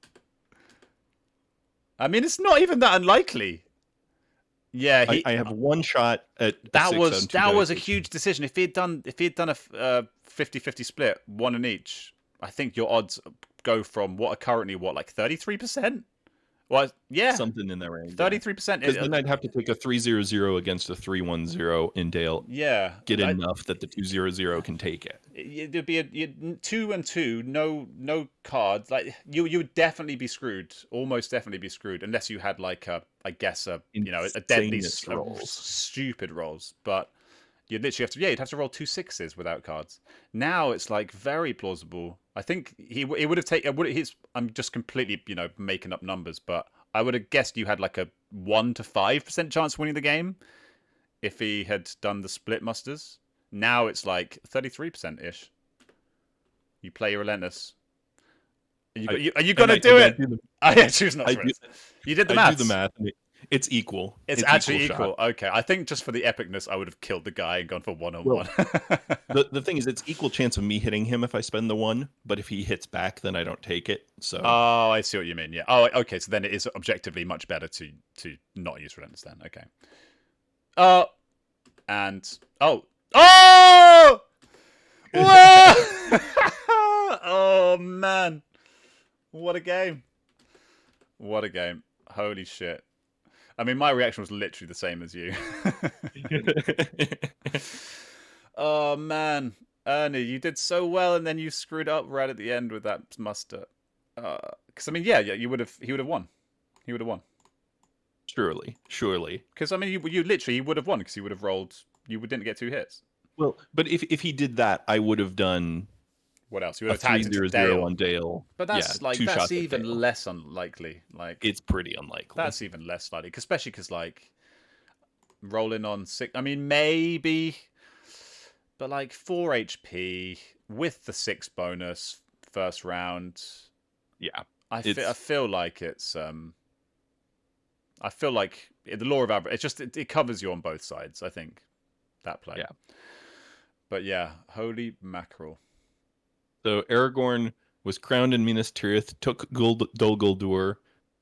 I mean, it's not even that unlikely. Yeah, I have 1 shot at that was a huge decision. If he had done a 50-50 split, 1 in each, I think your odds go from what are currently like 33%. Well, yeah, something in that range. 33%. Because then I'd have to take a 3/0/0 against a 3/1/0 in Dale. Yeah, get enough that the 2/0/0 can take it. It'd be 2 and 2, no cards. Like you would definitely be screwed. Almost definitely be screwed unless you had like a deadly stupid rolls. But you'd literally you'd have to roll 2 6s without cards. Now it's like very plausible. I think he would have taken. I'm just completely making up numbers, but I would have guessed you had like a 1 to 5% chance of winning the game if he had done the split musters. Now it's like 33% ish. You play your relentless. Are you and gonna do I it? do the I choose not I to do risk. You did the I do the maths. math, and it's equal. It's It's actually shot. equal. Okay, I think just for the epicness, I would have killed the guy and gone for one on Well, one. the thing is, it's equal chance of me hitting him if I spend the 1, but if he hits back, then I don't take it. So Oh, I see what you mean. Yeah. Oh, okay. So then it is objectively much better to not use Relentless then. Okay. Oh, and oh. Whoa! Oh man, what a game! What a game! Holy shit! I mean, my reaction was literally the same as you. Oh man, Ernie, you did so well, and then you screwed up right at the end with that muster. Because I mean, yeah, he would have won. He would have won. surely. Because I mean, you literally he would have won because he would have rolled. You didn't get 2 hits. Well, but if he did that, I would have done What else? You would a have tagged into 3-0-0 Dale. on Dale. But Yeah, that's like 2 that's shots at even Dale. less unlikely. Like It's pretty unlikely. that's even less likely, especially because like rolling on 6. I mean, maybe, but like 4 HP with the 6 bonus first round. Yeah, I feel like it's I feel like the law of average. It's just it covers you on both sides. I think that play. Yeah. But yeah, holy mackerel. So Aragorn was crowned in Minas Tirith, took Dol Guldur,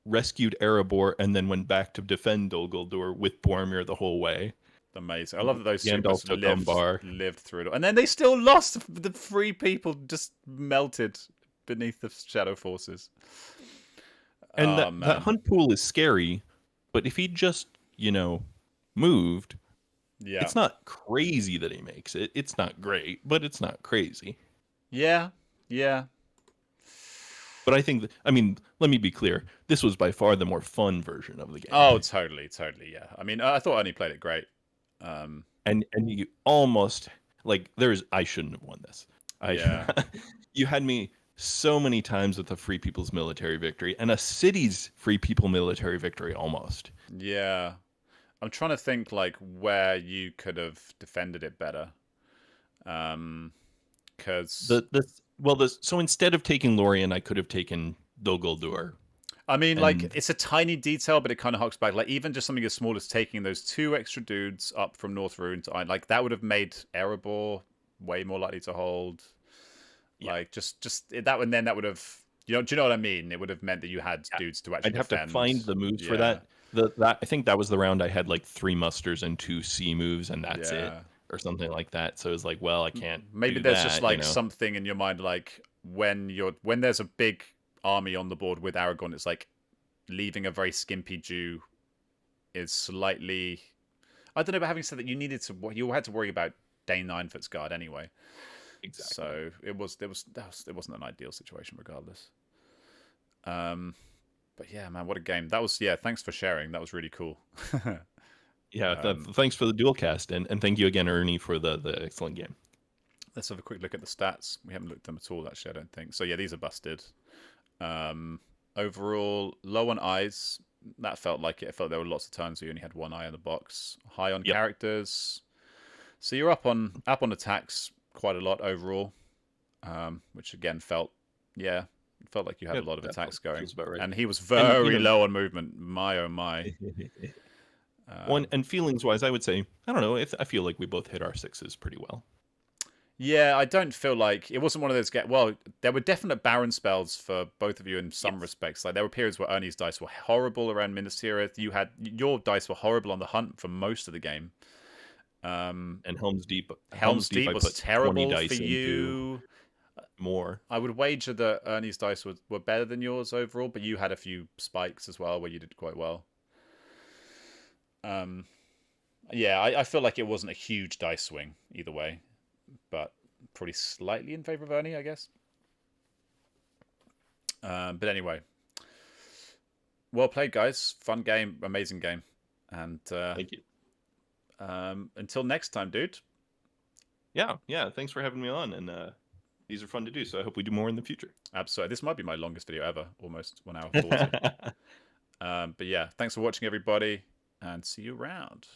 rescued Erebor, and then went back to defend Dol Guldur with Boromir the whole way. Amazing. I love that those Gandalf supers took Umbar. lived through it all. And then they still lost. The 3 people just melted beneath the shadow forces. And Oh, that hunt pool is scary, but if he just, moved, yeah. it's not crazy that he makes it. It's not great, but it's not crazy. Yeah. Yeah. But I think, let me be clear. This was by far the more fun version of the game. Oh, totally. Yeah. I mean, I thought Ernie played it great. And you almost I shouldn't have won this. Yeah. You had me so many times with a Free People's Military victory and a city's Free People military victory almost. Yeah. I'm trying to think like where you could have defended it better. Because so instead of taking Lorien, I could have taken Dol Guldur. I mean, like, it's a tiny detail, but it kind of harks back. Like, even just something as small as taking those 2 extra dudes up from North Rune to Iron, like, that would have made Erebor way more likely to hold. Yeah. Like, just that, and then that would have, do you know what I mean? It would have meant that you had dudes to actually I'd have defend. to find the moves for that. I think that was the round I had like 3 musters and 2 C moves, and that's it, or something like that. So it's like, well, I can't. Maybe there's just like something in your mind, like when there's a big army on the board with Aragorn, it's like leaving a very skimpy Jew is slightly. I don't know, but having said that, you had to worry about Dane 9-foot's guard anyway. Exactly. So it wasn't an ideal situation regardless. But yeah, man, what a game that was! Yeah, thanks for sharing. That was really cool. Yeah, thanks for the dual cast, and thank you again, Ernie, for the excellent game. Let's have a quick look at the stats. We haven't looked at them at all, actually, I don't think. So yeah, these are busted. Overall, low on eyes. That felt like it. I felt there were lots of times where you only had 1 eye on the box. High on characters. So you're up on attacks quite a lot overall, which again felt like you had a lot of attacks going. Right. And he was very low on movement. My oh my. And feelings wise, I would say, I don't know. I feel like we both hit our 6s pretty well. Yeah, I don't feel like it wasn't one of those there were definite Baron spells for both of you in some respects. Like there were periods where Ernie's dice were horrible around Minas Tirith. Your dice were horrible on the hunt for most of the game. And Helm's Deep was terrible for you. More. I would wager that Ernie's dice were better than yours overall, but you had a few spikes as well where you did quite well. Yeah, I feel like it wasn't a huge dice swing either way, but probably slightly in favor of Ernie, I guess. But anyway, well played, guys. Fun game, amazing game, and thank you. Until next time, dude. Yeah. Thanks for having me on, and these are fun to do. So I hope we do more in the future. Absolutely. This might be my longest video ever, almost 1 hour 40. But yeah, thanks for watching, everybody, and see you around.